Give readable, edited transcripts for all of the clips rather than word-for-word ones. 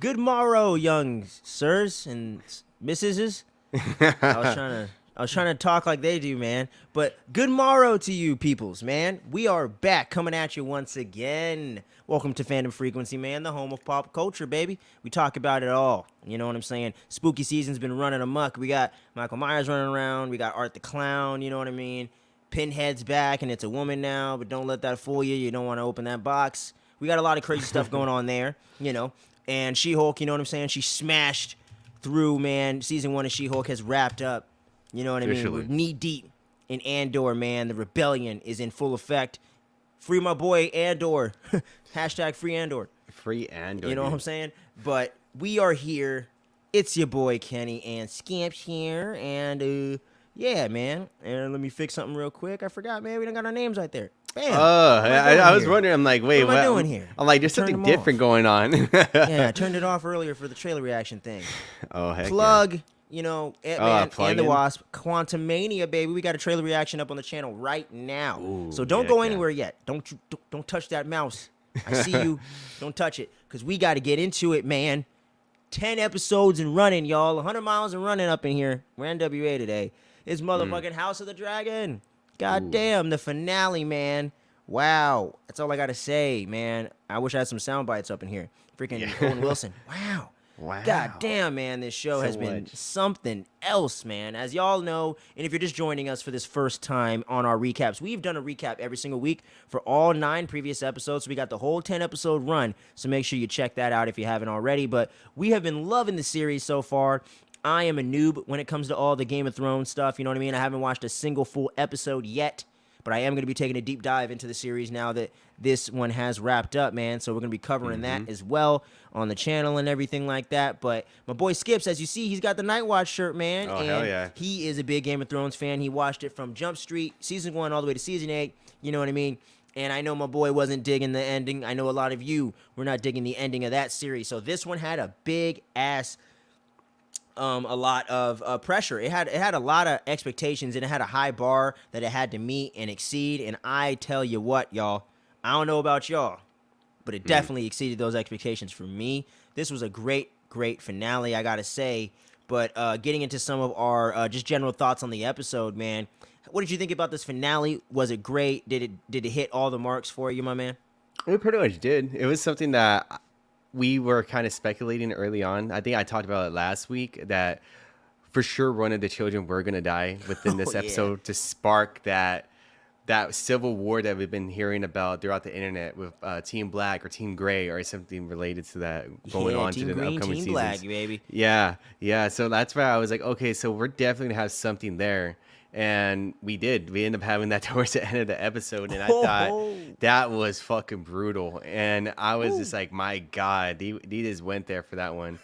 Good morrow, young sirs and missuses. I was trying to talk like they do, man. But good morrow to you peoples, man. We are back coming at you once again. Welcome to Fandom Frequency, man, the home of pop culture, baby. We talk about it all. You know what I'm saying? Spooky season's been running amok. We got Michael Myers running around. We got Art the Clown, you know what I mean? Pinhead's back and it's a woman now, but don't let that fool you. You don't want to open that box. We got a lot of crazy stuff going on there, you know. And She-Hulk, you know what I'm saying? She smashed through, man. Season 1 of She-Hulk has wrapped up. You know what I mean? We're knee deep in Andor, man. The rebellion is in full effect. Free my boy Andor. Hashtag free Andor. Free Andor. You know what I'm saying? But we are here. It's your boy Kenny and Scamp's here. And yeah, man. And let me fix something real quick. I forgot, man. We don't got our names right there. Bam. I was wondering. I'm like, wait, what am I doing here? I'm like, there's something different going on. Yeah, I turned it off earlier for the trailer reaction thing. Oh, heck Plug. Yeah. You know, Ant-Man and the Wasp, Quantumania, baby. We got a trailer reaction up on the channel right now. Ooh, so don't go anywhere yet. Don't touch that mouse. I see you. Don't touch it, because we got to get into it, man. 10 episodes and running, y'all. 100 miles and running up in here. We're NWA today. It's motherfucking House of the Dragon. God damn, the finale, man. Wow. That's all I got to say, man. I wish I had some sound bites up in here. Freaking Owen Wilson. Wow. Wow. God damn, man, this show has been something else, man. As y'all know, and if you're just joining us for this first time on our recaps, we've done a recap every single week for all 9 previous episodes. So we got the whole 10-episode run, so make sure you check that out if you haven't already. But we have been loving the series so far. I am a noob when it comes to all the Game of Thrones stuff, you know what I mean? I haven't watched a single full episode yet, but I am going to be taking a deep dive into the series now that this one has wrapped up, man. So we're going to be covering that as well on the channel and everything like that. But my boy Skips, as you see, he's got the Night Watch shirt, man. Oh, and hell yeah. He is a big Game of Thrones fan. He watched it from Jump Street, season 1 all the way to season 8. You know what I mean? And I know my boy wasn't digging the ending. I know a lot of you were not digging the ending of that series. So this one had a big ass a lot of pressure. It had a lot of expectations, and it had a high bar that it had to meet and exceed. And I tell you what, y'all, I don't know about y'all, but it definitely exceeded those expectations for me. This was a great finale, I gotta say. But getting into some of our just general thoughts on the episode, man, what did you think about this finale? Was it great? Did it hit all the marks for you, my man? It pretty much did. It was something that we were kind of speculating early on. I think I talked about it last week that for sure one of the children were going to die within this episode to spark that civil war that we've been hearing about throughout the internet with Team Black or Team Gray or something related to that going on to the upcoming seasons. Team Black, baby. Yeah. So that's why I was like, okay, so we're definitely going to have something there. And we did. We ended up having that towards the end of the episode, and I thought that was fucking brutal. And I was just like, my God, they just went there for that one.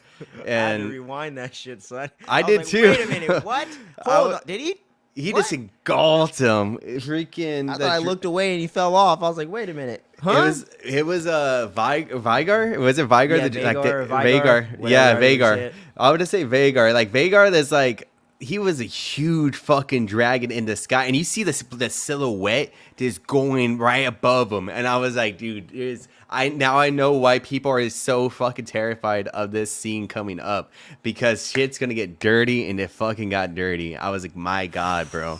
And I had to rewind that shit, son. I did like, too. Wait a minute, what? Hold on. Did he? He just engulfed him. Freaking. I thought I looked away and he fell off. I was like, wait a minute. Huh? It was Vigar? Was it Vigar? Yeah, Vagar. Yeah, Vagar. I would just say Vagar. Like Vagar, that's like, he was a huge fucking dragon in the sky, and you see the silhouette just going right above him, and I was like, dude, I know why people are so fucking terrified of this scene coming up, because shit's gonna get dirty, and it fucking got dirty. I was like, my God, bro.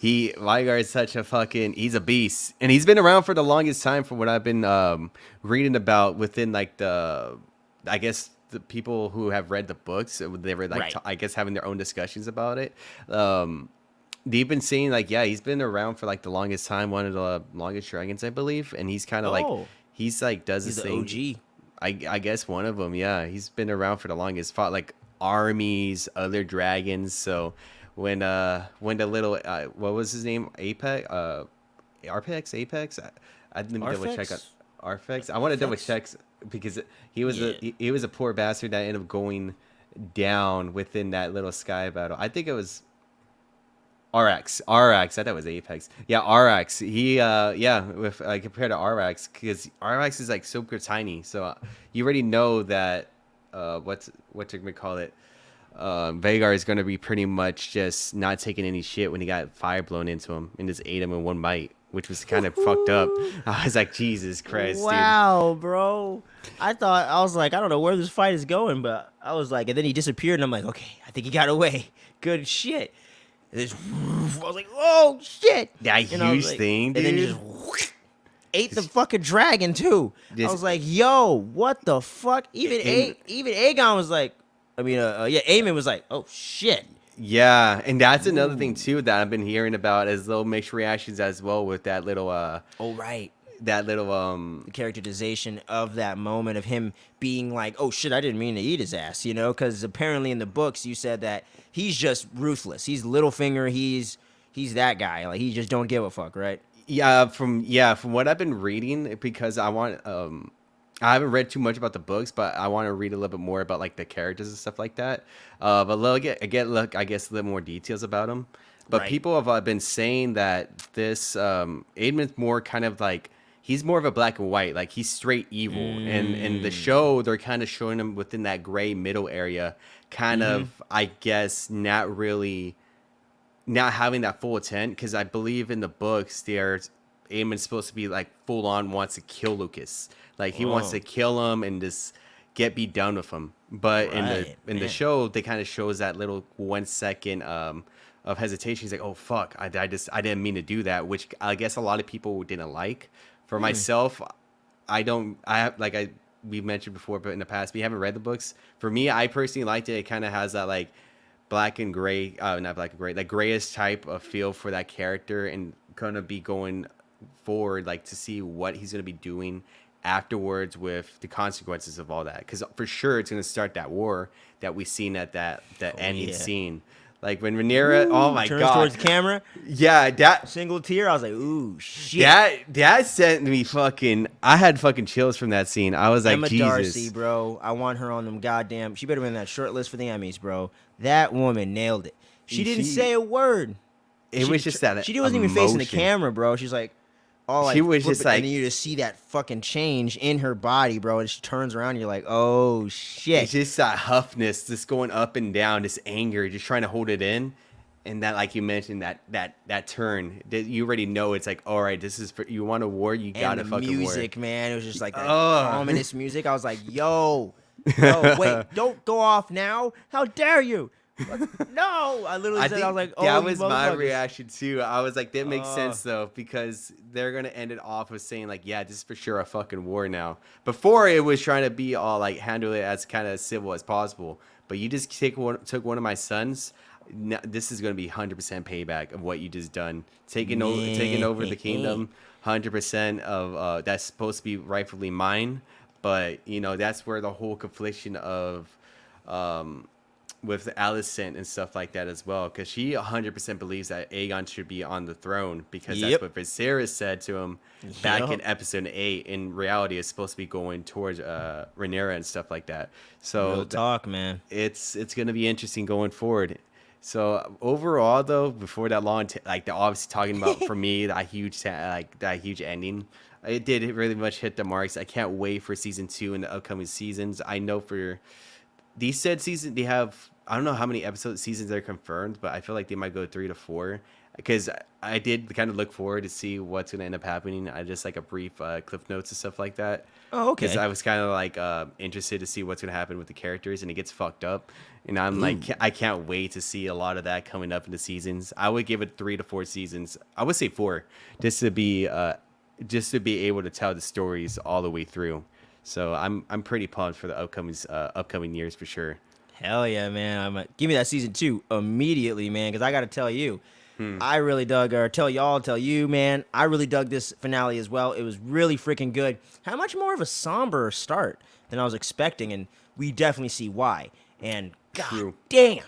Vigar is such a fucking, he's a beast, and he's been around for the longest time from what I've been reading about within like the people who have read the books, they were like, I guess, having their own discussions about it. They've been saying like, yeah, he's been around for like the longest time, one of the longest dragons, I believe, and he's kind of like, he's like does this thing. OG. I guess one of them, yeah. He's been around for the longest, fought like armies, other dragons. So when the little what was his name, Apex, Apex. Let me double check. Arfex. I want to double check because he was a poor bastard that ended up going down within that little sky battle. I think it was RX. I thought it was Apex. Yeah, RX. He with compared to RX, because RX is like super tiny. So you already know that what you gonna call it. Vagar is gonna be pretty much just not taking any shit when he got fire blown into him and just ate him in one bite. which was kind of fucked up. I was like, Jesus Christ, wow, bro. I was like, I don't know where this fight is going, but I was like, and then he disappeared, and I'm like, okay, I think he got away. Good shit. And this, I was like, oh shit. That huge thing, dude. And then he just ate the fucking dragon too. I was like, yo, what the fuck? Even Aegon was like, Aemon was like, oh shit. Yeah, and that's another thing too that I've been hearing about as little mixed reactions as well with that little the characterization of that moment of him being like, oh shit, I didn't mean to eat his ass, you know, because apparently in the books you said that he's just ruthless. He's Littlefinger. He's that guy. Like he just don't give a fuck, right? Yeah, from what I've been reading, because I haven't read too much about the books, but I want to read a little bit more about like the characters and stuff like that. But I guess a little more details about them. But people have been saying that this Aemond's more kind of like he's more of a black and white, like he's straight evil. And in the show, they're kind of showing him within that gray middle area, kind of I guess not having that full intent, because I believe in the books Aemon's supposed to be like full on wants to kill Lucas. Like he wants to kill him and just be done with him. But in the show, they kind of shows that little 1 second of hesitation. He's like, "Oh fuck, I didn't mean to do that," which I guess a lot of people didn't like. For myself, we mentioned before, but in the past, we haven't read the books. For me, I personally liked it. It kind of has that like black and gray, not black and gray, like grayish type of feel for that character, and gonna be going forward, like to see what he's gonna be doing afterwards with the consequences of all that, because for sure it's going to start that war that we seen at the ending scene, like when Rhaenyra turns towards the camera, that single tear. I was like, ooh shit. That sent me fucking, I had fucking chills from that scene. I was like, Emma Jesus. Darcy, bro, I want her on them goddamn, she better be in that short list for the Emmys, bro. That woman nailed it. She didn't say a word. It was just that she wasn't even facing the camera, bro. She's like, she was just like, and then you just see that fucking change in her body, bro. And she turns around, and you're like, oh shit! It's just that huffness, just going up and down, this anger, just trying to hold it in, and that, like you mentioned, that turn, that you already know it's like, all right, this is for, you want a war, you gotta fucking war. Music, man, it was just like that ominous music. I was like, yo, wait, don't go off now! How dare you! No, I literally said, I was like, oh, that was my reaction too. I was like, that makes sense though, because they're gonna end it off with saying like, yeah, this is for sure a fucking war now. Before it was trying to be all like handle it as kind of civil as possible, but you just took one of my sons. This is gonna be 100% payback of what you just done, taking over the kingdom. 100% of that's supposed to be rightfully mine, but you know that's where the whole confliction of with Alicent and stuff like that as well, because she 100% believes that Aegon should be on the throne, because that's what Viserys said to him back in episode 8. In reality, it's supposed to be going towards Rhaenyra and stuff like that. So real talk, man. It's going to be interesting going forward. So overall, though, before that long, like they're obviously talking about for me that huge ending. It did really much hit the marks. I can't wait for season 2 and the upcoming seasons. I know for these said season they have, I don't know how many seasons they're confirmed, but I feel like they might go 3 to 4, because I did kind of look forward to see what's going to end up happening. I just like a brief cliff notes and stuff like that. Oh, okay. Because I was kind of like interested to see what's going to happen with the characters, and it gets fucked up. And I'm like, I can't wait to see a lot of that coming up in the seasons. I would give it 3 to 4 seasons. I would say 4, just to be able to tell the stories all the way through. So I'm pretty pumped for the upcoming years for sure. Hell yeah, man! Give me that season 2 immediately, man. Because I got to tell you, I really dug, or tell you, man. I really dug this finale as well. It was really freaking good. Had much more of a somber start than I was expecting, and we definitely see why. And god damn,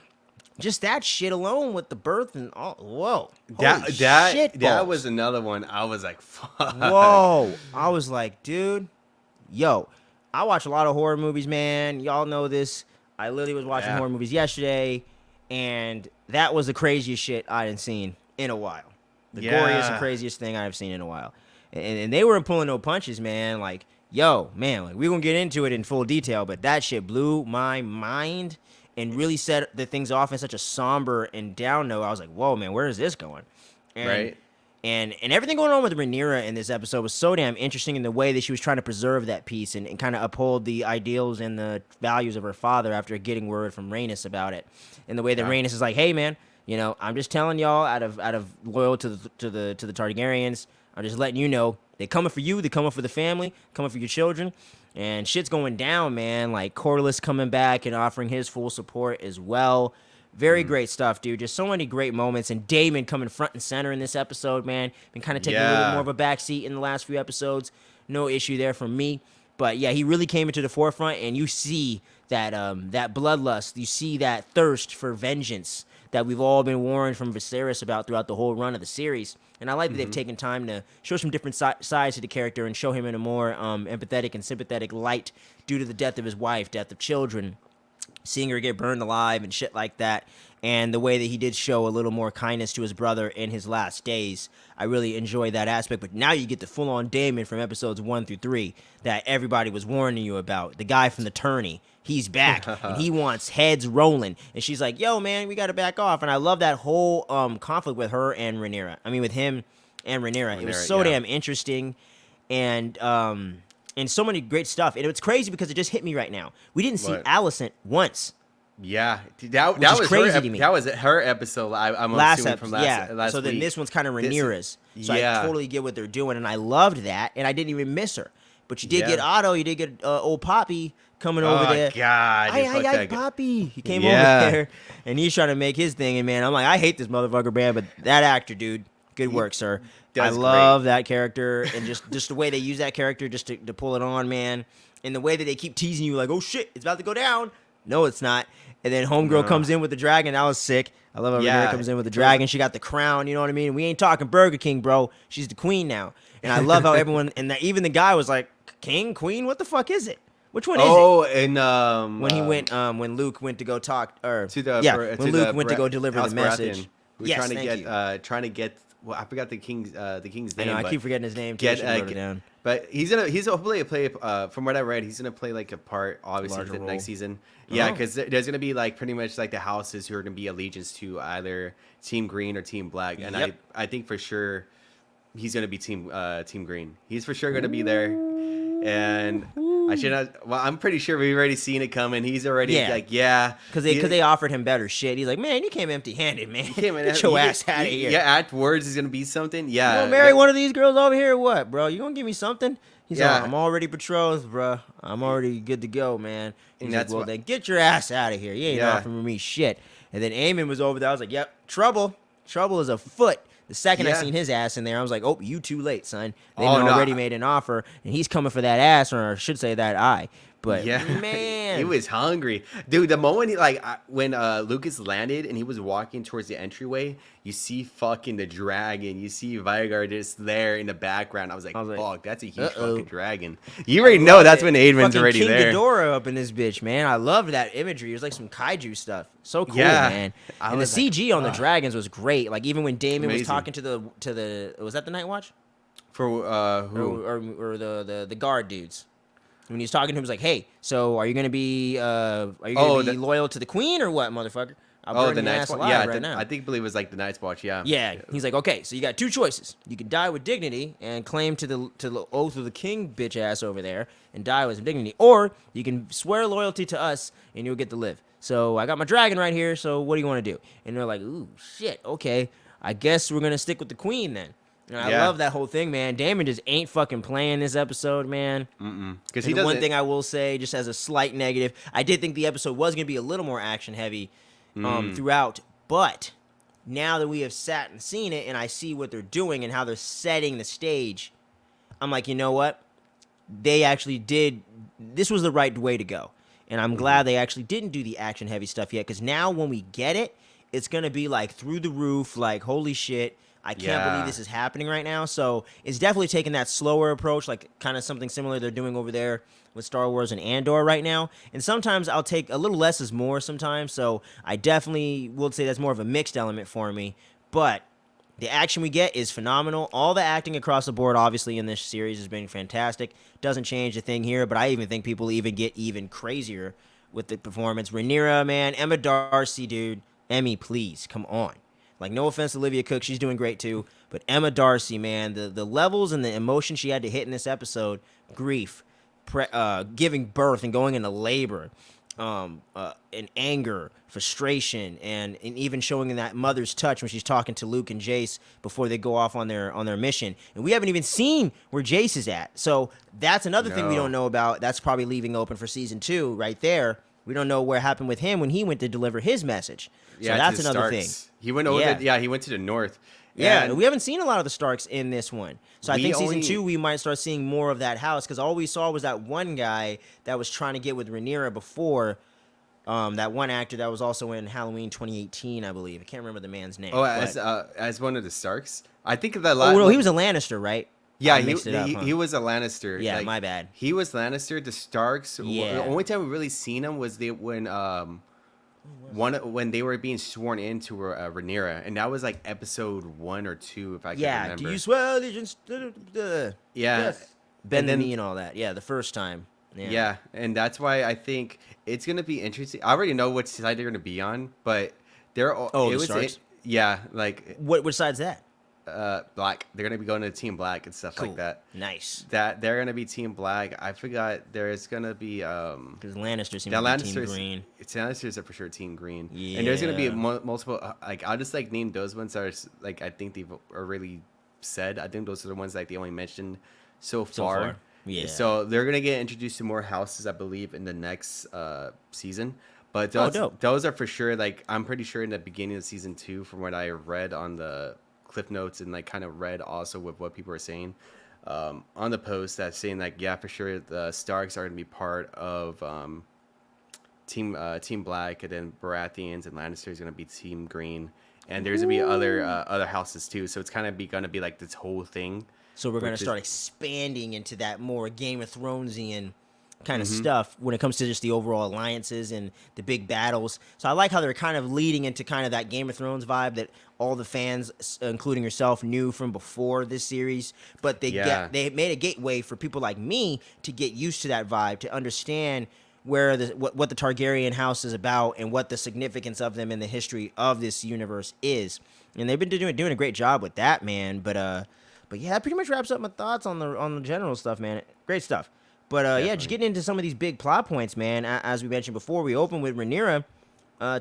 just that shit alone with the birth and all. Whoa, that was another one. I was like, fuck. Whoa, I was like, dude, yo, I watch a lot of horror movies, man. Y'all know this. I literally was watching horror movies yesterday, and that was the craziest shit I had seen in a while. The goriest and craziest thing I've seen in a while. And they weren't pulling no punches, man. Like, yo, man, like we're going to get into it in full detail, but that shit blew my mind and really set the things off in such a somber and down note. I was like, whoa, man, where is this going? And And everything going on with Rhaenyra in this episode was so damn interesting in the way that she was trying to preserve that peace and kind of uphold the ideals and the values of her father after getting word from Rhaenys about it. And the way that Rhaenys is like, hey man, you know, I'm just telling y'all out of loyal to the Targaryens, I'm just letting you know they coming for you, they coming for the family, coming for your children. And shit's going down, man. Like Corlys coming back and offering his full support as well. Very great stuff, dude. Just so many great moments. And Daemon coming front and center in this episode, man. Been kind of taking a little bit more of a backseat in the last few episodes. No issue there from me. But yeah, he really came into the forefront, and you see that that bloodlust. You see that thirst for vengeance that we've all been warned from Viserys about throughout the whole run of the series. And I like that they've taken time to show some different sides to the character and show him in a more empathetic and sympathetic light due to the death of his wife, death of children, seeing her get burned alive and shit like that, and the way that he did show a little more kindness to his brother in his last days. I really enjoyed that aspect, but now you get the full-on Daemon from episodes 1 through 3 that everybody was warning you about. The guy from the tourney, he's back, and he wants heads rolling, and she's like, yo, man, we gotta back off, and I love that whole conflict with her and Rhaenyra. I mean, with him and Rhaenyra. It was so damn interesting, and so many great stuff. And it's crazy because it just hit me right now. We didn't see Alicent once. Yeah, that was crazy to me. That was her episode. I'm assuming from last so week. Then this one's kind of Rhaenyra's. So I totally get what they're doing, and I loved that, and I didn't even miss her. But you did get Otto. You did get old Poppy coming over there. Oh God! Hi, Poppy. He came over there, and he's trying to make his thing. And man, I'm like, I hate this motherfucker, man. But that actor, dude, good work, sir. I love that character, and just the way they use that character just to pull it on, man. And the way that they keep teasing you, like, oh shit, it's about to go down. No, it's not. And then Homegirl comes in with the dragon. That was sick. I love how Rhaenyra comes in with the dragon. She got the crown. You know what I mean? We ain't talking Burger King, bro. She's the queen now. And I love how everyone and even the guy was like, King, queen, what the fuck is it? Which one is it? Oh, and when he went, when Luke went to go talk, or when Luke went to go deliver the message. We're trying to get. Well, I forgot the king's name. I know, I keep forgetting his name. Down. But he's gonna play. From what I read, he's gonna play like a part, obviously, the next season. Yeah, because there's gonna be like pretty much like the houses who are gonna be allegiance to either Team Green or Team Black, and I think for sure he's gonna be Team Green. He's for sure gonna be there, and I should not. Well, I'm pretty sure we've already seen it coming. He's already because they offered him better shit. He's like, man, you came empty-handed, man. Get your ass out of here. Yeah, afterwards is gonna be something. Yeah, you gonna marry one of these girls over here or what, bro? You gonna give me something? He's like, I'm already betrothed, bro. I'm already good to go, man. He's like, well, then get your ass out of here. You ain't offering me shit. And then Aemon was over there. I was like, yep, trouble is afoot. The second I seen his ass in there, I was like, oh, you too late, son. They already made an offer, and he's coming for that ass, or I should say that eye. But, man. He was hungry. Dude, the moment when Lucas landed and he was walking towards the entryway, you see fucking the dragon. You see Vhagar just there in the background. I was like, fuck, that's a huge fucking dragon. You already know that's when Aemon's already King there. Ghidorah up in this bitch, man. I loved that imagery. It was like some kaiju stuff. So cool, man. And the CG on the dragons was great. Like, even when Daemon was talking to the was that the Night Watch? For who? Or the guard dudes. When he's talking to him, he's like, "Hey, so are you gonna be loyal to the queen or what, motherfucker?" The Night's Watch. Yeah, I believe it was like the Night's Watch. Yeah. Yeah. He's like, "Okay, so you got two choices. You can die with dignity and claim to the oath of the king, bitch ass over there, and die with dignity, or you can swear loyalty to us and you'll get to live. So I got my dragon right here. So what do you want to do?" And they're like, "Ooh, shit. Okay, I guess we're gonna stick with the queen then." And I love that whole thing, man. Daemon just ain't fucking playing this episode, man. Because one thing I will say, just as a slight negative, I did think the episode was going to be a little more action heavy throughout. But now that we have sat and seen it, and I see what they're doing and how they're setting the stage, I'm like, you know what? They actually did. This was the right way to go. And I'm glad they actually didn't do the action heavy stuff yet. Because now when we get it, it's going to be like through the roof, like, holy shit. I can't believe this is happening right now. So it's definitely taking that slower approach, like kind of something similar they're doing over there with Star Wars and Andor right now. And sometimes I'll take a little less is more sometimes. So I definitely will say that's more of a mixed element for me. But the action we get is phenomenal. All the acting across the board, obviously, in this series has been fantastic. Doesn't change a thing here, but I even think people even get even crazier with the performance. Rhaenyra, man, Emma Darcy, dude. Emmy, please, come on. Like, no offense to Olivia Cook, she's doing great too. But Emma Darcy, man, the levels and the emotion she had to hit in this episode, grief, giving birth and going into labor, and anger, frustration, and even showing in that mother's touch when she's talking to Luke and Jace before they go off on their mission. And we haven't even seen where Jace is at. So that's another thing we don't know about. That's probably leaving open for season 2 right there. We don't know what happened with him when he went to deliver his message. So that's another thing. He went over. He went to the north. Yeah, we haven't seen a lot of the Starks in this one. So I think season 2, we might start seeing more of that house, because all we saw was that one guy that was trying to get with Rhaenyra before, that one actor that was also in Halloween 2018, I believe. I can't remember the man's name. Oh, as one of the Starks? I think of that last... Oh, no, he was a Lannister, right? Yeah, he was a Lannister. Yeah, my bad. He was Lannister. The Starks, the only time we really seen him was when they were being sworn into Rhaenyra, and that was like episode 1 or 2, if I can remember. Do you swear allegiance? Yeah. Yes. Bend the knee and all that. Yeah, the first time. Yeah, and that's why I think it's gonna be interesting. I already know which side they're gonna be on, but they're the Starks? Which side's that? Black. They're gonna be going to Team Black and stuff like that. Nice. That they're gonna be Team Black. I forgot there's gonna be because Lannister seems to be Team Green. Lannisters are for sure Team Green. Yeah. And there's gonna be multiple. I'll just name those ones that are I think they've really said. I think those are the ones they only mentioned so far. Yeah. So they're gonna get introduced to more houses, I believe, in the next season. But those are for sure. I'm pretty sure in the beginning of season 2, from what I read on the cliff notes and kind of read also with what people are saying on the post, that's saying for sure the Starks are gonna be part of Team Black, and then Baratheons and Lannisters is gonna be Team Green, and there's gonna be other houses too. So it's kind of gonna be this whole thing. So we're gonna start expanding into that more Game of Thronesian kind of stuff when it comes to just the overall alliances and the big battles. So I like how they're kind of leading into kind of that Game of Thrones vibe that all the fans, including yourself, knew from before this series. But they made a gateway for people like me to get used to that vibe, to understand where what the Targaryen house is about and what the significance of them in the history of this universe is. And they've been doing a great job with that, man. But yeah, that pretty much wraps up my thoughts on the general stuff, man. Great stuff. But just getting into some of these big plot points, man. As we mentioned before, we open with Rhaenyra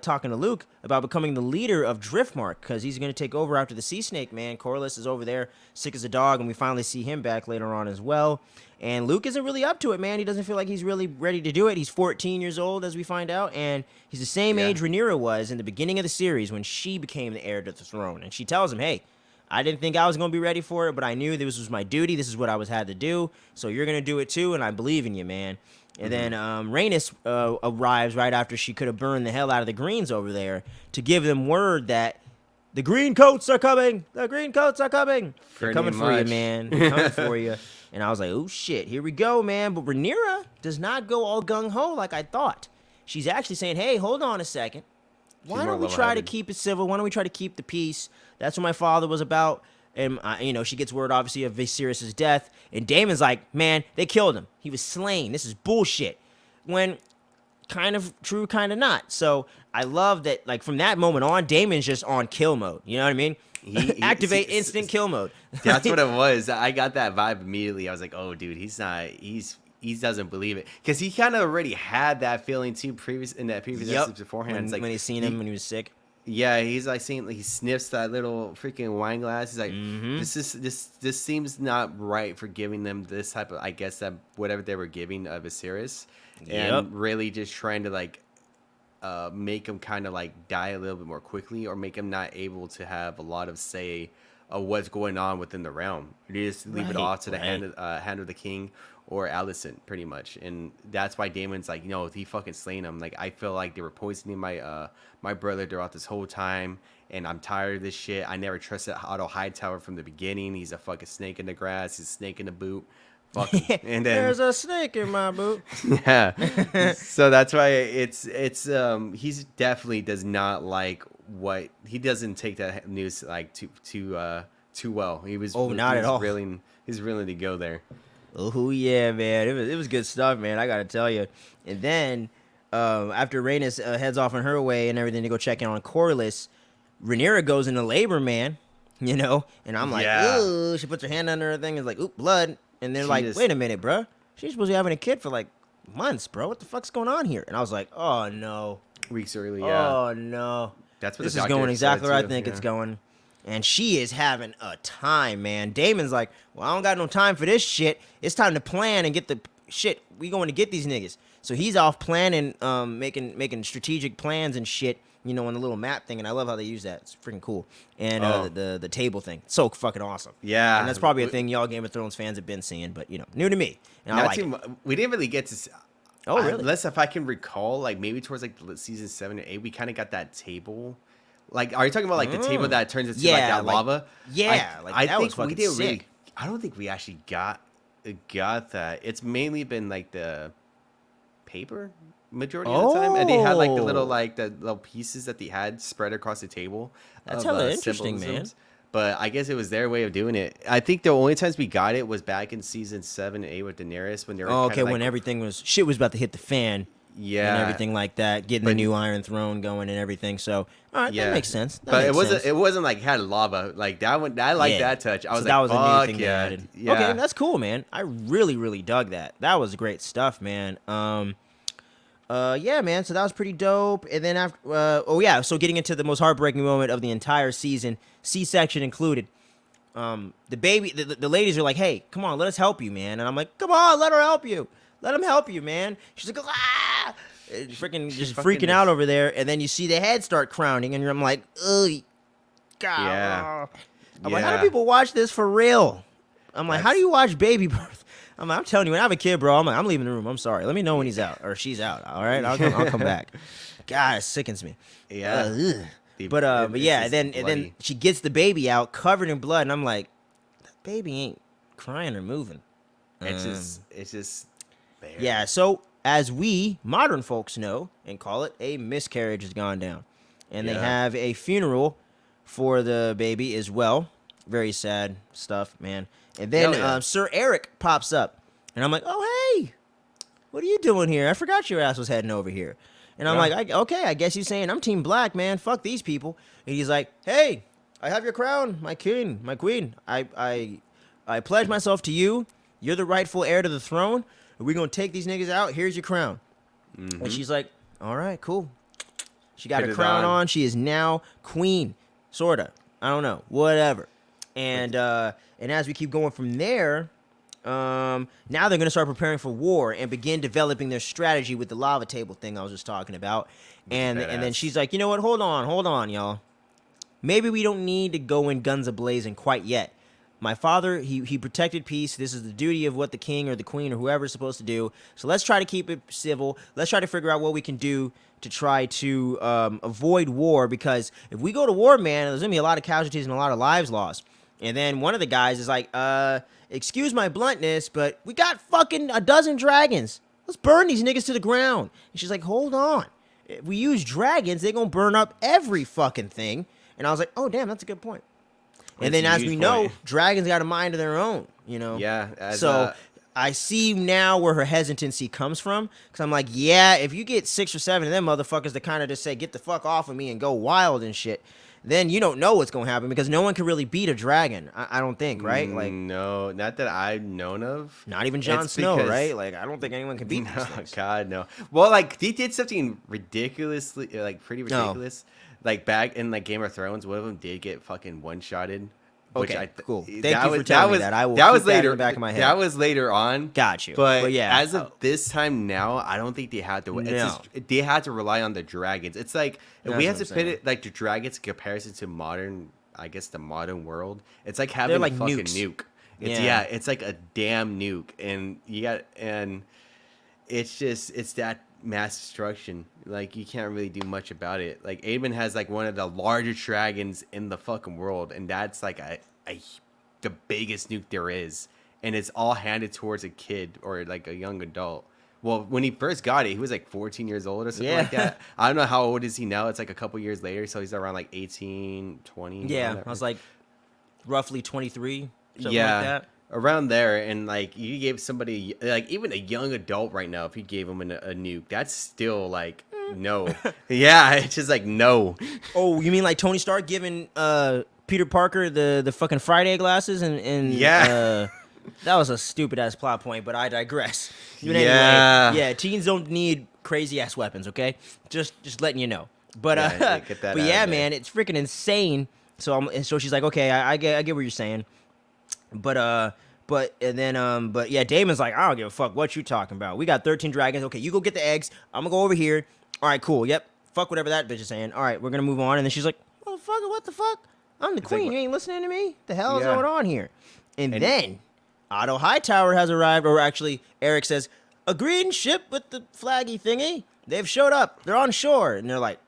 talking to Luke about becoming the leader of Driftmark, because he's going to take over after the Sea Snake, man. Corlys is over there, sick as a dog, and we finally see him back later on as well. And Luke isn't really up to it, man. He doesn't feel like he's really ready to do it. He's 14 years old, as we find out, and he's the same age Rhaenyra was in the beginning of the series when she became the heir to the throne. And she tells him, hey, I didn't think I was going to be ready for it, but I knew this was my duty. This is what I had to do. So you're going to do it too, and I believe in you, man. And then Rhaenys arrives right after she could have burned the hell out of the Greens over there to give them word that the Green Coats are coming. The Green Coats are coming. They're coming for you, man. They're coming for you. And I was like, oh, shit, here we go, man. But Rhaenyra does not go all gung-ho like I thought. She's actually saying, hey, hold on a second. Why don't we try to keep it civil? Why don't we try to keep the peace? That's what my father was about. And, she gets word, obviously, of Viserys' death. And Daemon's like, man, they killed him. He was slain. This is bullshit. When kind of true, kind of not. So I love that, from that moment on, Daemon's just on kill mode. You know what I mean? Activate instant kill mode. That's what it was. I got that vibe immediately. I was like, oh, dude, he doesn't believe it, because he kind of already had that feeling too in that previous episode beforehand. When he seen him when he was sick. Yeah, he's seeing, he sniffs that little freaking wine glass. He's like, this seems not right for giving them this type of, I guess, that whatever they were giving Viserys, and really just trying to make him kind of die a little bit more quickly, or make him not able to have a lot of say of what's going on within the realm. You just leave it off to the hand of the king or Alicent, pretty much. And that's why Daemon's like, he fucking slain him. I feel like they were poisoning my brother throughout this whole time, and I'm tired of this shit. I never trusted Otto Hightower from the beginning. He's a fucking snake in the grass. He's a snake in the boot. Fuck him. And then there's a snake in my boot. Yeah. So that's why he's definitely does not like what he doesn't take that news too well. He was not at all. He's willing to go there. Oh yeah, man, it was good stuff, man. I gotta tell you. And then after Rhaenys heads off on her way and everything to go check in on Corlys, Rhaenyra goes into labor, man. You know, and I'm like, ooh, she puts her hand under her thing, and is like, oop, blood. And they're like, wait a minute, bro. She's supposed to be having a kid for like months, bro. What the fuck's going on here? And I was like, oh no. Weeks early, Oh no. That's what this is going exactly where I think it's going. And she is having a time, man. Damon's like, well, I don't got no time for this shit. It's time to plan and get the shit. We going to get these niggas. So he's off planning, making strategic plans and shit, you know, on the little map thing. And I love how they use that. It's freaking cool. And the table thing. So fucking awesome. Yeah. And that's probably a thing y'all Game of Thrones fans have been seeing, but, you know, new to me. And I like it. We didn't really get to... Oh, really? Unless if I can recall, like maybe towards like season 7 or 8, we kind of got that table. Like, are you talking about like the table that turns into like that lava? Yeah, I that think was fucking we didn't sick. really. I don't think we actually got that. It's mainly been like the paper majority of the time, and they had like the little pieces that they had spread across the table. That's hella interesting, man. But I guess it was their way of doing it. I think the only times we got it was back in season 7 and 8 with Daenerys when they were when everything was shit was about to hit the fan. Yeah, and everything like that, getting the new Iron Throne going and everything. So, all right, that makes sense. It wasn't like had lava like that one. I like that touch. I was like, that was a new thing they yeah. added. Okay, that's cool, man. I really, really dug that. That was great stuff, man. Yeah, man. So that was pretty dope. And then after, so getting into the most heartbreaking moment of the entire season, C-section included. The baby, the ladies are like, hey, come on, let us help you, man. And I'm like, come on, let her help you. Let him help you, man. She's like, ah! Freaking just freaking out over there. And then you see the head start crowning, and I'm like, ugh, God. Yeah. I'm like, how do people watch this for real? I'm like, how do you watch baby birth? I'm telling you, when I have a kid, bro, I'm leaving the room. I'm sorry. Let me know when he's out or she's out. All right, I'll come back. God, it sickens me. Yeah. But yeah, and then she gets the baby out covered in blood, and I'm like, that baby ain't crying or moving. It's just. There. Yeah, so as we modern folks know and call it, a miscarriage has gone down. And they have a funeral for the baby as well. Very sad stuff, man. And then Sir Eric pops up. And I'm like, oh, hey, what are you doing here? I forgot your ass was heading over here. And I'm like, okay, I guess he's saying I'm Team Black, man. Fuck these people. And he's like, hey, I have your crown, my king, my queen. I pledge myself to you. You're the rightful heir to the throne. We're going to take these niggas out. Here's your crown. Mm-hmm. And she's like, all right, cool. She got her crown on. She is now queen. Sorta. I don't know. Whatever. And as we keep going from there, now they're going to start preparing for war and begin developing their strategy with the lava table thing I was just talking about. And then she's like, you know what? Hold on, y'all. Maybe we don't need to go in guns a-blazing quite yet. My father, he protected peace. This is the duty of what the king or the queen or whoever is supposed to do. So let's try to keep it civil. Let's try to figure out what we can do to try to avoid war. Because if we go to war, man, there's going to be a lot of casualties and a lot of lives lost. And then one of the guys is like, excuse my bluntness, but we got fucking a dozen dragons. Let's burn these niggas to the ground. And she's like, hold on. If we use dragons, they're going to burn up every fucking thing. And I was like, oh, damn, that's a good point. And then, as we know, dragons got a mind of their own, you know? Yeah. So I see now where her hesitancy comes from. Because I'm like, yeah, if you get 6 or 7 of them motherfuckers that kind of just say, get the fuck off of me and go wild and shit, then you don't know what's going to happen. Because no one can really beat a dragon, I don't think, right? Like, no, not that I've known of. Not even Jon Snow, right? Like, I don't think anyone can beat these things. God, no. Well, like, they did something ridiculously, like, pretty ridiculous. Like back in like Game of Thrones, one of them did get fucking one-shotted. Okay, cool. Thank you for telling me that. I will that keep was later. That in the back of my head. That was later on. Got you. But yeah, as of this time now, I don't think they had to. They had to rely on the dragons. It's like if we had to put it like the dragons in comparison to modern, I guess the modern world. It's like having a fucking nuke. It's like a damn nuke, and it's that mass destruction. Like, you can't really do much about it. Like, Aemon has like one of the largest dragons in the fucking world, and that's like the biggest nuke there is, and it's all handed towards a kid or like a young adult. Well, when he first got it, he was like 14 years old or something like that. I don't know how old is he now. It's like a couple years later, so he's around like 18, 20. Yeah, I was like roughly 23, something like that. Around there. And like, you gave somebody like even a young adult right now, if you gave him a nuke, that's still like No. Yeah, it's just like no. Oh, you mean like Tony Stark giving Peter Parker the fucking Friday glasses and Yeah. that was a stupid ass plot point, but I digress. But Yeah. anyway, yeah, teens don't need crazy ass weapons, okay? Just letting you know. But Yeah, get that but out yeah, of there. man, it's freaking insane. So she's like, okay, I get what you're saying, but yeah, Damon's like, I don't give a fuck what you talking about. We got 13 dragons. Okay, you go get the eggs. I'm gonna go over here. All right, cool. Yep. Fuck whatever that bitch is saying. All right, we're gonna move on. And then she's like, motherfucker, what the fuck? I'm the queen. like, You ain't listening to me? The hell is Yeah. going on here? And then Otto Hightower has arrived, or actually, Eric says, a green ship with the flaggy thingy. They've showed up. They're on shore. And they're like,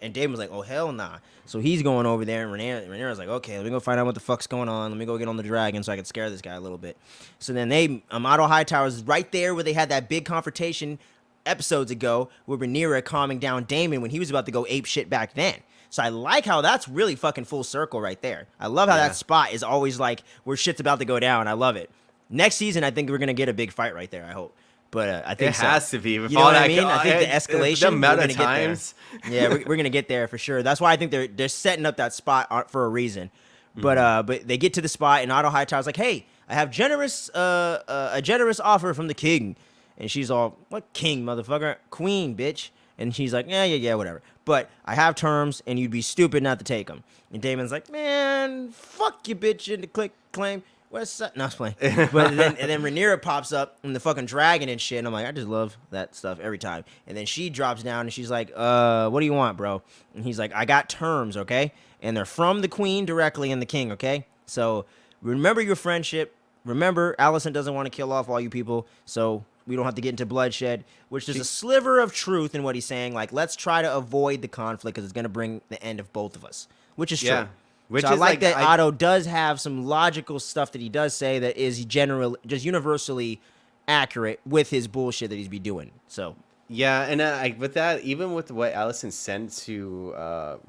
and Damon's like, oh, hell nah. So he's going over there, and Rhaenyra's like, okay, let me go find out what the fuck's going on. Let me go get on the dragon so I can scare this guy a little bit. So then Otto Hightower's right there where they had that big confrontation episodes ago with Rhaenyra calming down Daemon when he was about to go ape shit back then. So I like how that's really fucking full circle right there. I love how that spot is always like where shit's about to go down. I love it. Next season, I think we're gonna get a big fight right there. I hope, but I think it has to be. With you know all what that I mean? I think the escalation. the amount we're of gonna times. Get there. Yeah, we're gonna get there for sure. That's why I think they're setting up that spot for a reason. But they get to the spot, and Otto Hightower's like, "Hey, I have a generous offer from the king," and she's all, "What king, motherfucker? Queen, bitch." And she's like, yeah, whatever. But I have terms, and you'd be stupid not to take them. And Damon's like, man, fuck you, bitch, into click claim. What's that? No, I was playing. But then Rhaenyra pops up in the fucking dragon and shit. And I'm like, I just love that stuff every time. And then she drops down and she's like, what do you want, bro? And he's like, I got terms, okay? And they're from the queen directly and the king, okay? So remember your friendship. Remember, Alicent doesn't want to kill off all you people. So we don't have to get into bloodshed, which there's a sliver of truth in what he's saying. Like, let's try to avoid the conflict because it's going to bring the end of both of us, which is true. Which so is I like that Otto does have some logical stuff that he does say that is just universally accurate with his bullshit that he's be doing. So yeah, and with that, even with what Alicent sent to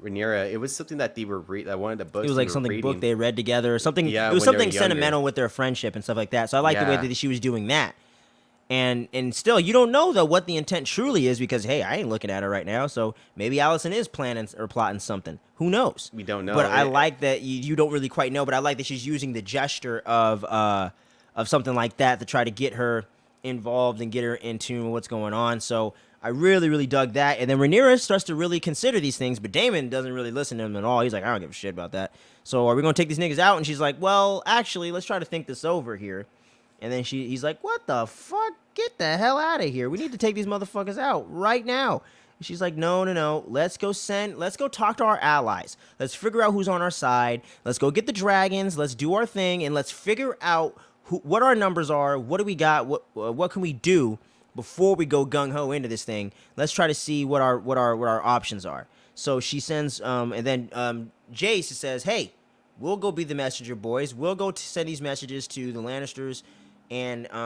Rhaenyra, it was something that they were that one of the books. It was like something book they read together, or something. Yeah, it was when they were something sentimental with their friendship and stuff like that. So I like the way that she was doing that. And still, you don't know, though, what the intent truly is because, hey, I ain't looking at her right now, so maybe Alicent is planning or plotting something. Who knows? We don't know. But I like that you don't really quite know, but I like that she's using the gesture of something like that to try to get her involved and get her in tune with what's going on. So I really, really dug that. And then Rhaenyra starts to really consider these things, but Daemon doesn't really listen to him at all. He's like, I don't give a shit about that. So are we going to take these niggas out? And she's like, well, actually, let's try to think this over here. And then he's like, what the fuck? Get the hell out of here. We need to take these motherfuckers out right now. And she's like, no. Let's go talk to our allies. Let's figure out who's on our side. Let's go get the dragons. Let's do our thing. And let's figure out what our numbers are. What do we got? What can we do before we go gung-ho into this thing? Let's try to see what our options are. So she sends, and then Jace says, hey, we'll go be the messenger, boys. We'll go send these messages to the Lannisters. And to who?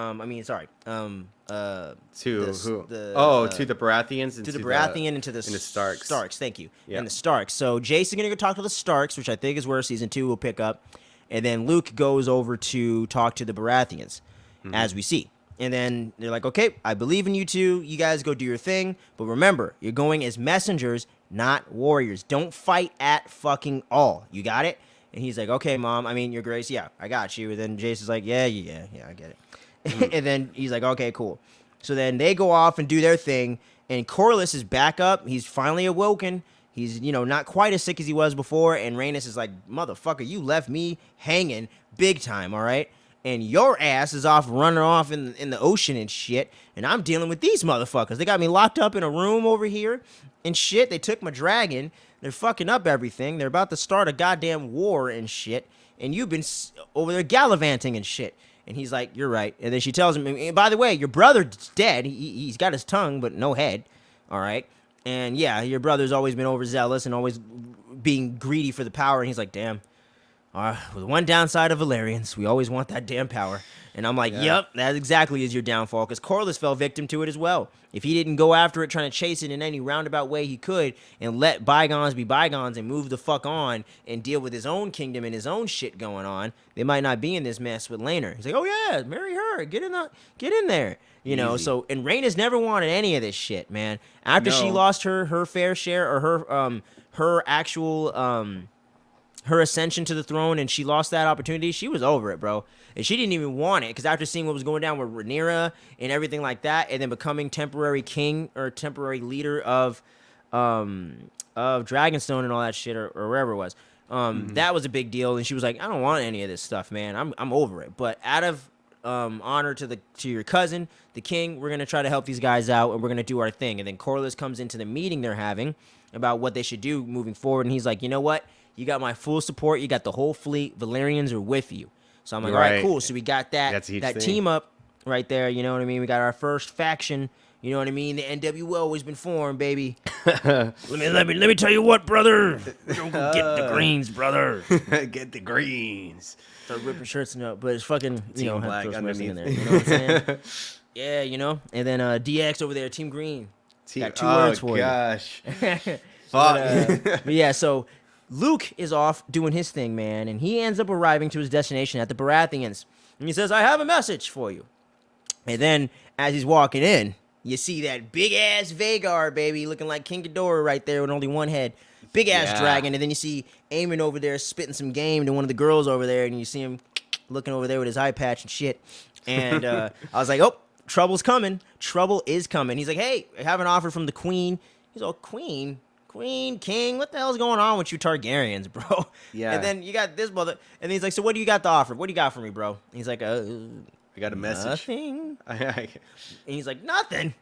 To the Baratheons. To the Baratheon and to the Starks. Starks, thank you. Yep. And the Starks. So Jace is gonna go talk to the Starks, which I think is where season 2 will pick up. And then Luke goes over to talk to the Baratheons, as we see. And then they're like, okay, I believe in you two. You guys go do your thing. But remember, you're going as messengers, not warriors. Don't fight at fucking all. You got it? And he's like, okay, Mom, your grace, yeah, I got you. And then Jace is like, yeah, I get it. And then he's like, okay, cool. So then they go off and do their thing, and Corlys is back up. He's finally awoken. He's, not quite as sick as he was before, and Rhaenys is like, motherfucker, you left me hanging big time, all right? And your ass is off running off in the ocean and shit, and I'm dealing with these motherfuckers. They got me locked up in a room over here and shit. They took my dragon. They're fucking up everything. They're about to start a goddamn war and shit. And you've been over there gallivanting and shit. And he's like, you're right. And then she tells him, and by the way, your brother's dead. He's got his tongue, but no head. All right. And yeah, your brother's always been overzealous and always being greedy for the power. And he's like, damn. The one downside of Valerians, we always want that damn power. And I'm like, yep, that exactly is your downfall, because Corlys fell victim to it as well. If he didn't go after it, trying to chase it in any roundabout way he could, and let bygones be bygones and move the fuck on and deal with his own kingdom and his own shit going on, they might not be in this mess with Laenor. He's like, oh yeah, marry her, get in there. You know, so, and Rhaenys never wanted any of this shit, man. After she lost her fair share, or her actual her ascension to the throne, and she lost that opportunity, she was over it, bro. And she didn't even want it, because after seeing what was going down with Rhaenyra and everything like that, and then becoming temporary king or temporary leader of Dragonstone and all that shit, or wherever it was, that was a big deal. And she was like, I don't want any of this stuff, man. I'm over it. But out of honor to your cousin, the king, we're gonna try to help these guys out, and we're gonna do our thing. And then Corlys comes into the meeting they're having about what they should do moving forward, and he's like, you know what? You got my full support. You got the whole fleet. Valerians are with you. So I'm like, all right, cool. So we got that team up right there. You know what I mean? We got our first faction. You know what I mean? The NWO has been formed, baby. let me tell you what, brother. We're gonna go get the greens, brother. Get the greens. Start ripping shirts and up, but it's fucking Team Black underneath in there. You know what I'm saying? Yeah, you know. And then DX over there, Team Green. Got 2 words for gosh. you. But yeah, so Luke is off doing his thing, man, and he ends up arriving to his destination at the Baratheons. And he says, I have a message for you. And then, as he's walking in, you see that big-ass Vhagar, baby, looking like King Ghidorah right there with only one head. Big-ass dragon. And then you see Aemon over there spitting some game to one of the girls over there, and you see him looking over there with his eye patch and shit. And I was like, oh, trouble's coming. Trouble is coming. He's like, hey, I have an offer from the queen. He's all, queen, king, what the hell's going on with you Targaryens, bro? Yeah. And then you got this mother, and he's like, so what do you got to offer? What do you got for me, bro? And he's like, I got a message. Nothing. And he's like, nothing?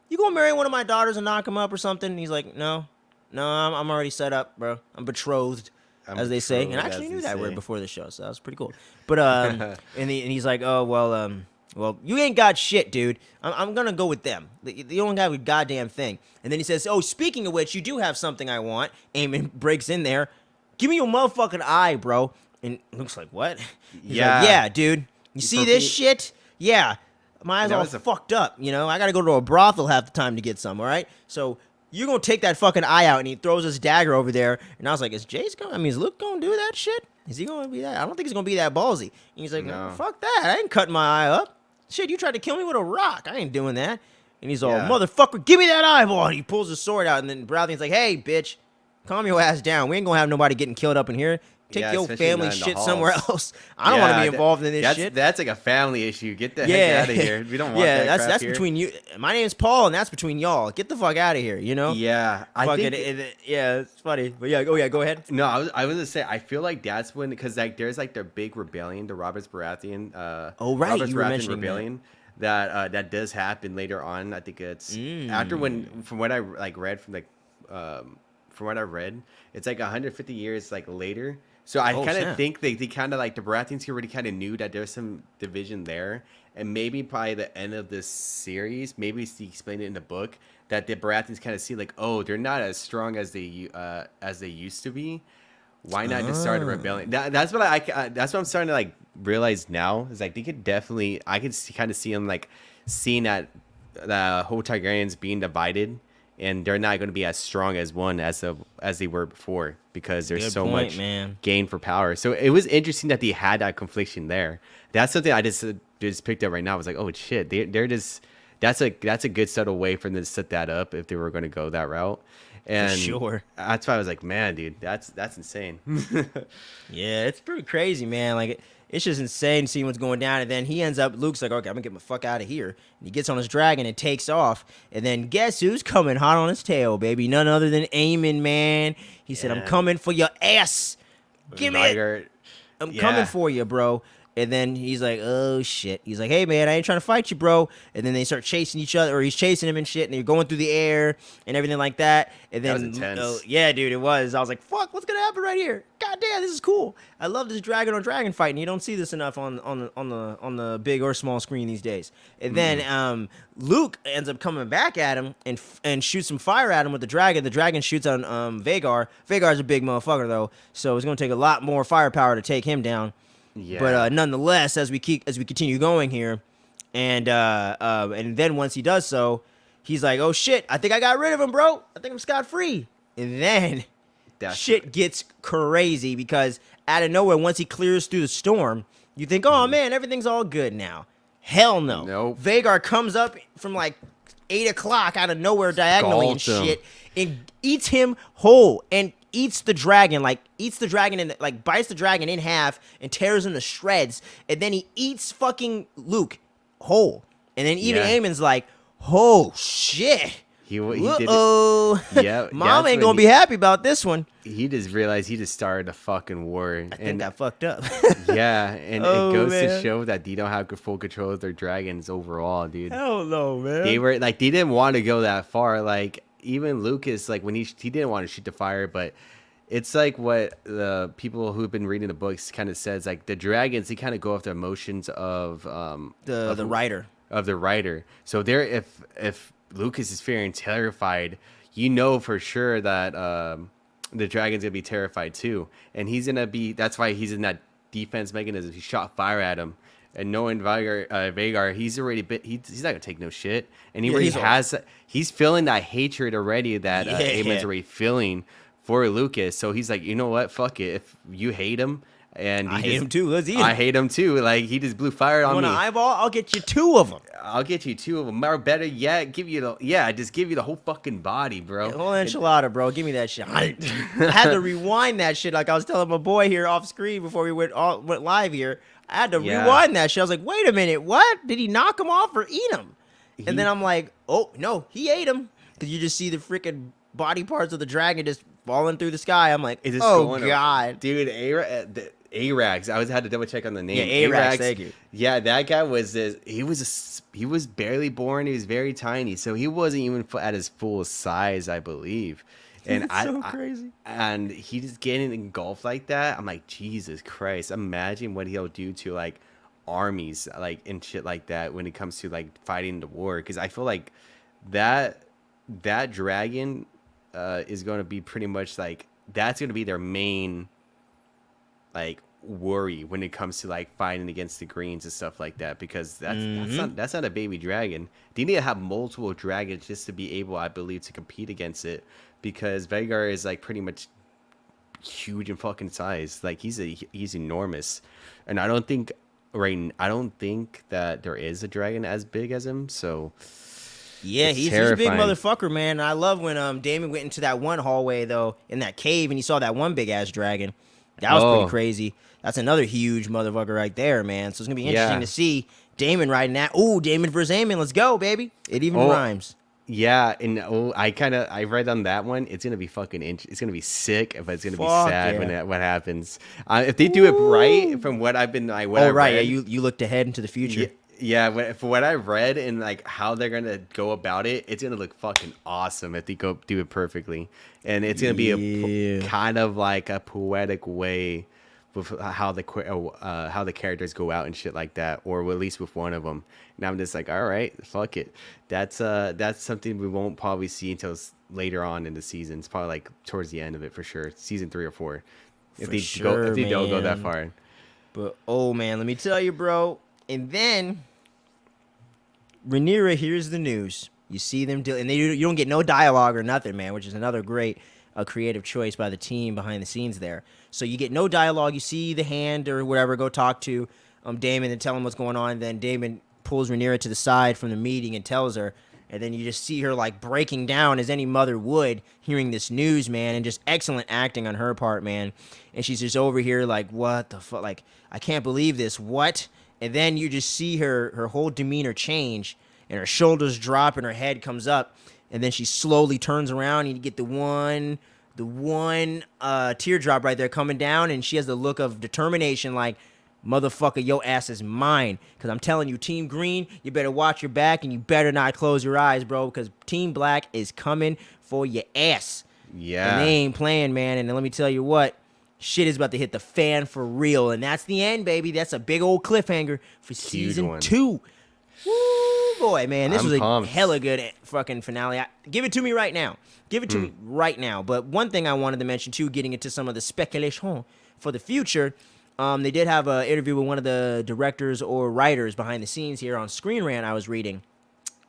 You gonna marry one of my daughters and knock him up or something? And he's like, no, I'm already set up, bro. I'm betrothed, as they say. And I actually knew that word before the show, so that was pretty cool. But and he's like, oh well, you ain't got shit, dude. I'm gonna go with them. The only guy with goddamn thing. And then he says, oh, speaking of which, you do have something I want. Aemon breaks in there. Give me your motherfucking eye, bro. And Luke's like, what? He's like, yeah, dude. You see this shit? Yeah. My eyes all fucked up, you know? I gotta go to a brothel half the time to get some, all right? So you're gonna take that fucking eye out, and he throws his dagger over there. And I was like, is Luke gonna do that shit? Is he gonna be that? I don't think he's gonna be that ballsy. And he's like, no, fuck that. I ain't cutting my eye up. Shit, you tried to kill me with a rock. I ain't doing that. And he's all, motherfucker, give me that eyeball. And he pulls his sword out, and then Baratheon's like, hey, bitch, calm your ass down. We ain't gonna have nobody getting killed up in here. Take your family shit somewhere else. I don't want to be involved in this shit. That's like a family issue. Get the heck out of here. We don't want that crap that's here. Between you. My name's Paul, and that's between y'all. Get the fuck out of here, you know? Yeah. It's funny. But yeah, go ahead. No, I was going to say, I feel like that's when, because like there's like the big rebellion, the Robert Baratheon. Robert Baratheon rebellion. That does happen later on. I think it's after from what I read, it's like 150 years like later. So I kind of think they kind of like the Baratheons already kind of knew that there's some division there, and maybe by the end of this series, maybe he explained it in the book that the Baratheons kind of see like, oh, they're not as strong as they used to be. Why not just start a rebellion? That's what that's what I'm starting to like realize now. Is like they could definitely, I could kind of see them like seeing that the whole Targaryens being divided, and they're not going to be as strong as one as they were before, because there's much gain for power. So it was interesting that they had that confliction there. That's something I just picked up right now. I was like, oh shit, they're just that's a good subtle way for them to set that up if they were going to go that route. And for sure. That's why I was like, man, dude, that's insane. Yeah, it's pretty crazy, man. Like, it's just insane seeing what's going down. And then he ends up, Luke's like, okay, I'm going to get the fuck out of here. And he gets on his dragon and takes off. And then guess who's coming hot on his tail, baby? None other than Aemon, man. He said, I'm coming for your ass. Give me it. I'm coming for you, bro. And then he's like, oh, shit. He's like, hey, man, I ain't trying to fight you, bro. And then they start chasing each other, or he's chasing him and shit, and they're going through the air and everything like that. And then, that was intense. Yeah, dude, it was. I was like, fuck, what's going to happen right here? God damn, this is cool. I love this dragon on dragon fight, and you don't see this enough on the big or small screen these days. And then Luke ends up coming back at him and shoots some fire at him with the dragon. The dragon shoots on Vagar. Vagar's a big motherfucker, though, so it's going to take a lot more firepower to take him down. Yeah. But nonetheless, as we continue going here, and then once he does so, he's like, "Oh shit! I think I got rid of him, bro. I think I'm scot free." And then shit gets crazy because out of nowhere, once he clears through the storm, you think, "Oh man, everything's all good now." Hell no. Nope. Vagar comes up from like 8 o'clock out of nowhere diagonally and shit, and eats him whole and eats the dragon and like bites the dragon in half and tears him to shreds, and then he eats fucking Luke whole, and then even Aemon's like, oh shit, he did it. Yeah, mom ain't gonna be happy about this one. He just realized he just started a fucking war. I think that fucked up. Yeah, and it goes to show that they don't have full control of their dragons overall, dude. Hell no, man. They didn't want to go that far. Like even Lucas, like when he didn't want to shoot the fire, but it's like what the people who've been reading the books kind of says. Like the dragons, they kind of go off the emotions of the writer. Of the writer. So there, if Lucas is fearing terrified, you know for sure that the dragon's gonna be terrified too, and he's gonna be. That's why he's in that defense mechanism. He shot fire at him, and knowing Vagar, he's already he's not gonna take no shit, and he's feeling that hatred already that Aemon's already feeling for Lucas. So he's like, you know what, fuck it. If you hate him. And I hate him too. Let's eat him. I hate him too. Like he just blew fire on me. Want an eyeball? I'll get you 2 of them. I'll get you 2 of them. Or better yet, just give you the whole fucking body, bro. Whole enchilada, bro. Give me that shit. I had to rewind that shit. Like I was telling my boy here off screen before we went live here. I had to rewind that shit. I was like, wait a minute, what? Did he knock him off or eat him? And then I'm like, oh no, he ate him. Because you just see the freaking body parts of the dragon just falling through the sky. I'm like, oh god, dude, Arax. I had to double check on the name. Yeah, Arax. Thank you. Yeah, that guy was he was barely born. He was very tiny, so he wasn't even at his full size, I believe. And so crazy. And he just getting engulfed like that. I'm like, Jesus Christ! Imagine what he'll do to like armies, like and shit like that when it comes to like fighting the war. Because I feel like that dragon is going to be pretty much like that's going to be their main like worry when it comes to like fighting against the greens and stuff like that, because that's not a baby dragon. They need to have multiple dragons just to be able, I believe, to compete against it, because Vagar is like pretty much huge in fucking size. Like he's enormous, and I don't think that there is a dragon as big as him. So yeah, he's a big motherfucker, man. I love when Damon went into that one hallway though in that cave and he saw that one big ass dragon. That was pretty crazy. That's another huge motherfucker right there, man. So it's gonna be interesting to see Damon riding that. Ooh, Damon versus Aemon. Let's go, baby. It even rhymes. Yeah, and I read on that one. It's gonna be fucking. It's gonna be sick, but it's gonna be sad when what happens. If they do it right, from what I've been like, yeah, you looked ahead into the future. Yeah, for what I read and like how they're gonna go about it, it's gonna look fucking awesome if they do it perfectly, and it's gonna be kind of like a poetic way with how the characters go out and shit like that, or at least with one of them. And I'm just like, all right, fuck it. That's something we won't probably see until later on in the season. It's probably like towards the end of it for sure, season 3 or 4, if they don't go that far. But oh man, let me tell you, bro. And then Rhaenyra hears the news. You see them and you don't get no dialogue or nothing, man, which is another great creative choice by the team behind the scenes there. So you get no dialogue. You see the hand or whatever go talk to Daemon and tell him what's going on. And then Daemon pulls Rhaenyra to the side from the meeting and tells her. And then you just see her like breaking down as any mother would hearing this news, man, and just excellent acting on her part, man. And she's just over here like, what the fuck? Like, I can't believe this. What? And then you just see her whole demeanor change, and her shoulders drop, and her head comes up, and then she slowly turns around, and you get the one teardrop right there coming down, and she has the look of determination, like, motherfucker, your ass is mine. Because I'm telling you, Team Green, you better watch your back and you better not close your eyes, bro, because Team Black is coming for your ass. And they Yeah. ain't playing, man. And let me tell you what, shit is about to hit the fan for real. And that's the end, baby. That's a big old cliffhanger for Huge season one. 2. Woo, boy, man. This I'm was a pumped. hella good fucking finale. Give it to me right now. Give it to me right now. But one thing I wanted to mention, too, getting into some of the speculation for the future, they did have an interview with one of the directors or writers behind the scenes here on Screen Rant I was reading,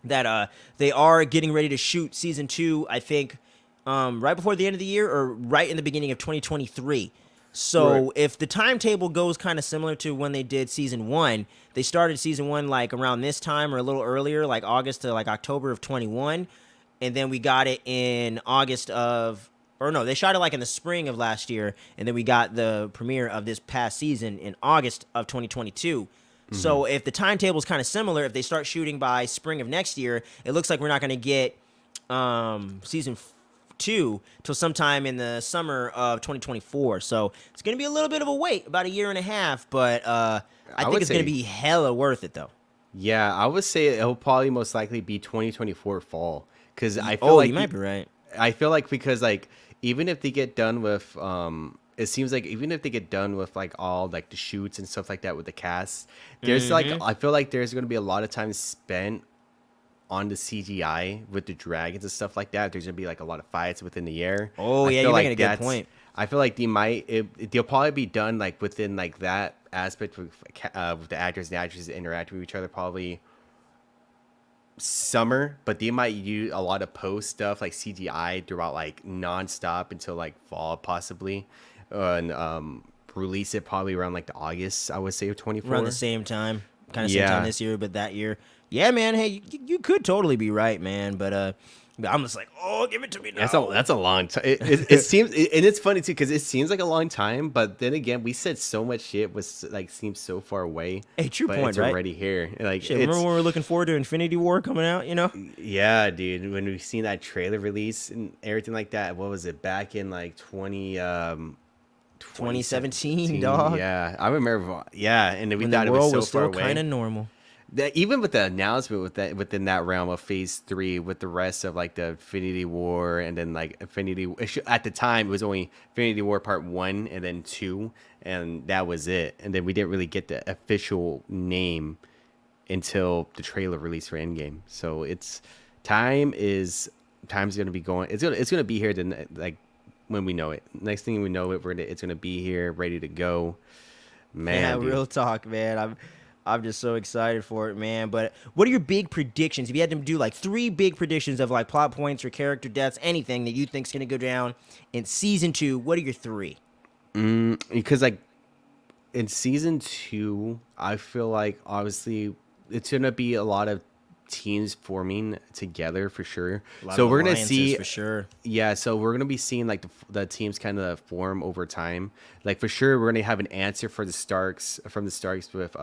that they are getting ready to shoot season 2, I think, right before the end of the year or right in the beginning of 2023. So Right. if the timetable goes kind of similar to when they did season 1, they started season 1 like around this time or a little earlier, like August to like October of 21, and then we got it in August of, or no, they shot it like in the spring of last year, and then we got the premiere of this past season in August of 2022. So if the timetable is kind of similar, if they start shooting by spring of next year, it looks like we're not going to get season 2 till sometime in the summer of 2024. So it's going to be a little bit of a wait, about a year and a half, but I think would it's going to say- be hella worth it though. Yeah, I would say it'll probably most likely be 2024 fall because I feel Oh, like you might be right. I feel like because like even if they get done with it seems like even if they get done with like all like the shoots and stuff like that with the cast, there's like I feel like there's going to be a lot of time spent on the CGI with the dragons and stuff like that. There's going to be like a lot of fights within the air. Oh, I yeah, feel you're like making a good that's- point. I feel like they'll probably be done like within like that aspect with the actors and the actresses interacting with each other probably summer, but they might use a lot of post stuff like CGI throughout like nonstop until like fall possibly, and release it probably around like the August I would say of 24. Around the same time, kind of same time Yeah. this year, but that year. Yeah, man. Hey, you could totally be right, man. But I'm just like, oh, give it to me now. That's a long time. It seems, and it's funny too because it seems like a long time, but then again, we said so much shit was like seems so far away. Hey, true but point, it's right? already here. Like Shit, it's, remember when we were looking forward to Infinity War coming out? You know, yeah, dude. When we seen that trailer release and everything like that, what was it back in like 2017, dog. Yeah, I remember. Yeah, and then we when thought the it was world so was far still away. kind of normal. That even with the announcement with that within that realm of Phase 3, with the rest of like the Infinity War and then like at the time it was only Infinity War Part 1 and then 2, and that was it. And then we didn't really get the official name until the trailer release for Endgame. So time's gonna be going. It's gonna be here then like when we know it. Next thing we know it's gonna be here, ready to go. Man, Yeah, dude. real talk, man. I'm just so excited for it, man. But what are your big predictions? If you had to do like 3 big predictions of like plot points or character deaths, anything that you think's gonna go down in season 2, what are your 3? Because like in season 2, I feel like obviously it's gonna be a lot of teams forming together for sure. So we're gonna see for sure. Yeah, so we're gonna be seeing like the teams kind of form over time. Like for sure, we're gonna have an answer for the Starks with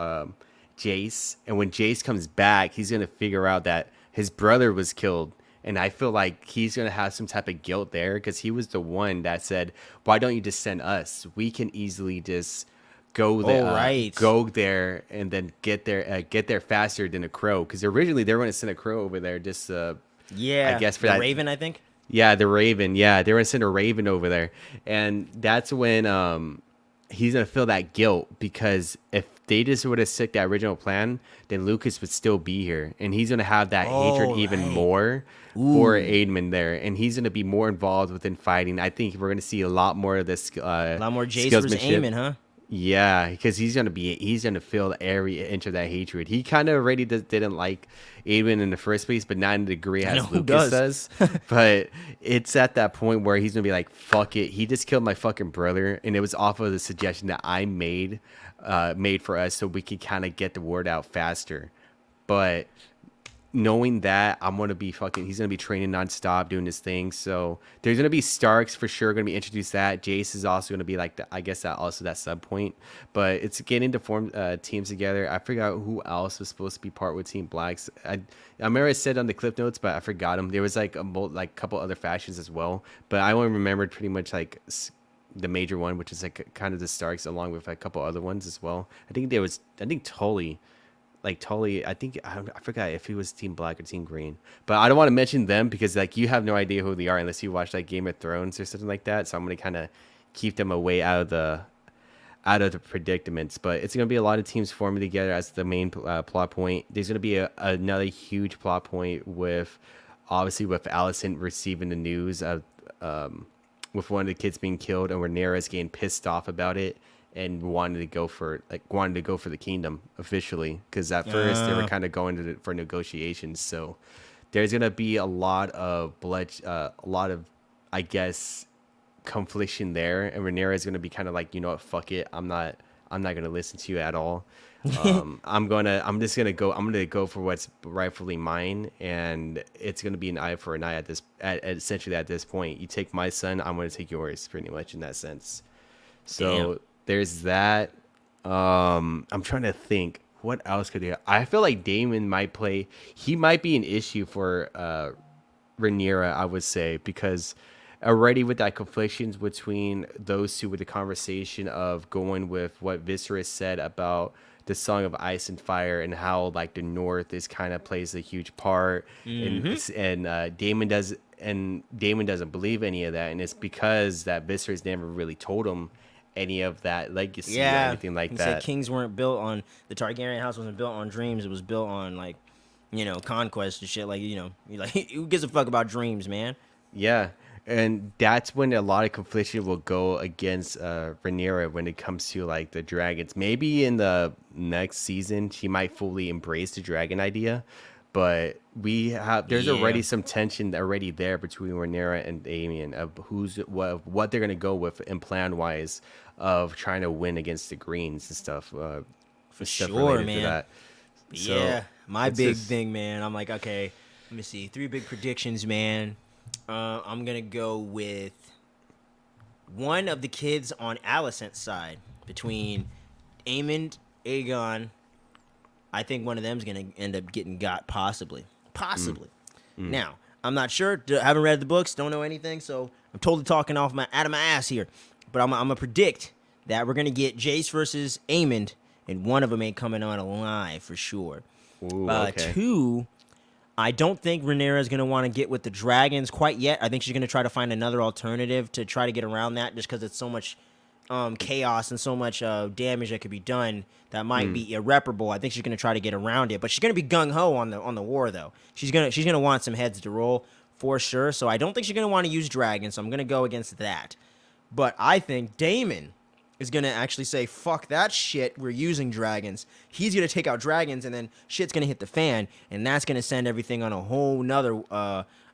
Jace, and when Jace comes back, he's gonna figure out that his brother was killed, and I feel like he's gonna have some type of guilt there because he was the one that said, "Why don't you just send us? We can easily just." Go there, right. Go there, and then get there faster than a crow. Because originally they were going to send a crow over there, just Yeah, I guess for the that Raven, I think. Yeah, the Raven. Yeah, they were gonna send a Raven over there, and that's when he's gonna feel that guilt because if they just would have stuck that original plan, then Lucas would still be here, and he's gonna have that hatred even right. more for Aidman there, and he's gonna be more involved within fighting. I think we're gonna see a lot more of this. A lot more Jace versus skillsmanship. Eamon, huh? Yeah, because he's gonna feel every inch of that hatred. He kind of already didn't like Aiden in the first place, but not in the degree as who Lucas does? does. But it's at that point where he's gonna be like, "Fuck it." He just killed my fucking brother, and it was off of the suggestion that I made for us so we could kind of get the word out faster. But knowing that he's gonna be training nonstop, doing this thing. So there's gonna be Starks for sure, gonna be introduced. That Jace is also gonna be like I guess that also that sub point. But it's getting to form teams together. I forgot who else was supposed to be part with Team Blacks. I remember I said on the clip notes, but I forgot them. There was like a couple other factions as well, but I only remembered pretty much like the major one, which is like kind of the Starks, along with a couple other ones as well. I think Tully, I forgot if he was Team Black or Team Green, but I don't want to mention them because like you have no idea who they are unless you watch like Game of Thrones or something like that. So I'm gonna kind of keep them away out of the predicaments. But it's gonna be a lot of teams forming together as the main plot point. There's gonna be another huge plot point with obviously with Allison receiving the news of with one of the kids being killed, and Rhaenyra's getting pissed off about it and wanted to go for the kingdom officially, because at first they were kind of going for negotiations. So there's gonna be a lot of blood, I guess, confliction there, and Rhaenyra is gonna be kind of like, you know what, fuck it, I'm not gonna listen to you at all. I'm gonna go for what's rightfully mine, and it's gonna be an eye for an eye essentially at this point. You take my son, I'm gonna take yours, pretty much in that sense. So. Damn. There's that. I'm trying to think what else could he. I feel like Damon might play. He might be an issue for Rhaenyra, I would say, because already with that conflictions between those two, with the conversation of going with what Viserys said about the Song of Ice and Fire and how like the North is kind of plays a huge part, and Damon doesn't believe any of that, and it's because that Viserys never really told him any of that legacy or anything like that. Said kings weren't built on, the Targaryen house wasn't built on dreams. It was built on like, conquest and shit. Like, like who gives a fuck about dreams, man? Yeah. And that's when a lot of confliction will go against Rhaenyra when it comes to like the dragons. Maybe in the next season she might fully embrace the dragon idea, but there's already some tension already there between Rhaenyra and Damian of what they're gonna go with and plan wise of trying to win against the Greens and stuff. For sure, man. To that. So, yeah, my big thing, man. I'm like, okay, let me see. 3 big predictions, man. I'm gonna go with one of the kids on Alicent's side between Aemond, Aegon. I think one of them's gonna end up getting got, possibly. Now, I'm not sure. Haven't read the books. Don't know anything. So I'm totally talking out of my ass here. But I'm gonna predict that we're gonna get Jace versus Aemond, and one of them ain't coming on alive for sure. Ooh, okay. 2, I don't think Rhaenyra is gonna want to get with the dragons quite yet. I think she's gonna try to find another alternative to try to get around that, just because it's so much chaos and so much damage that could be done that might be irreparable. I think she's gonna try to get around it, but she's gonna be gung ho on the war though. She's gonna want some heads to roll for sure. So I don't think she's gonna want to use dragons. So I'm gonna go against that. But I think Daemon is gonna actually say, "Fuck that shit. We're using dragons." He's gonna take out dragons, and then shit's gonna hit the fan, and that's gonna send everything on a whole nother,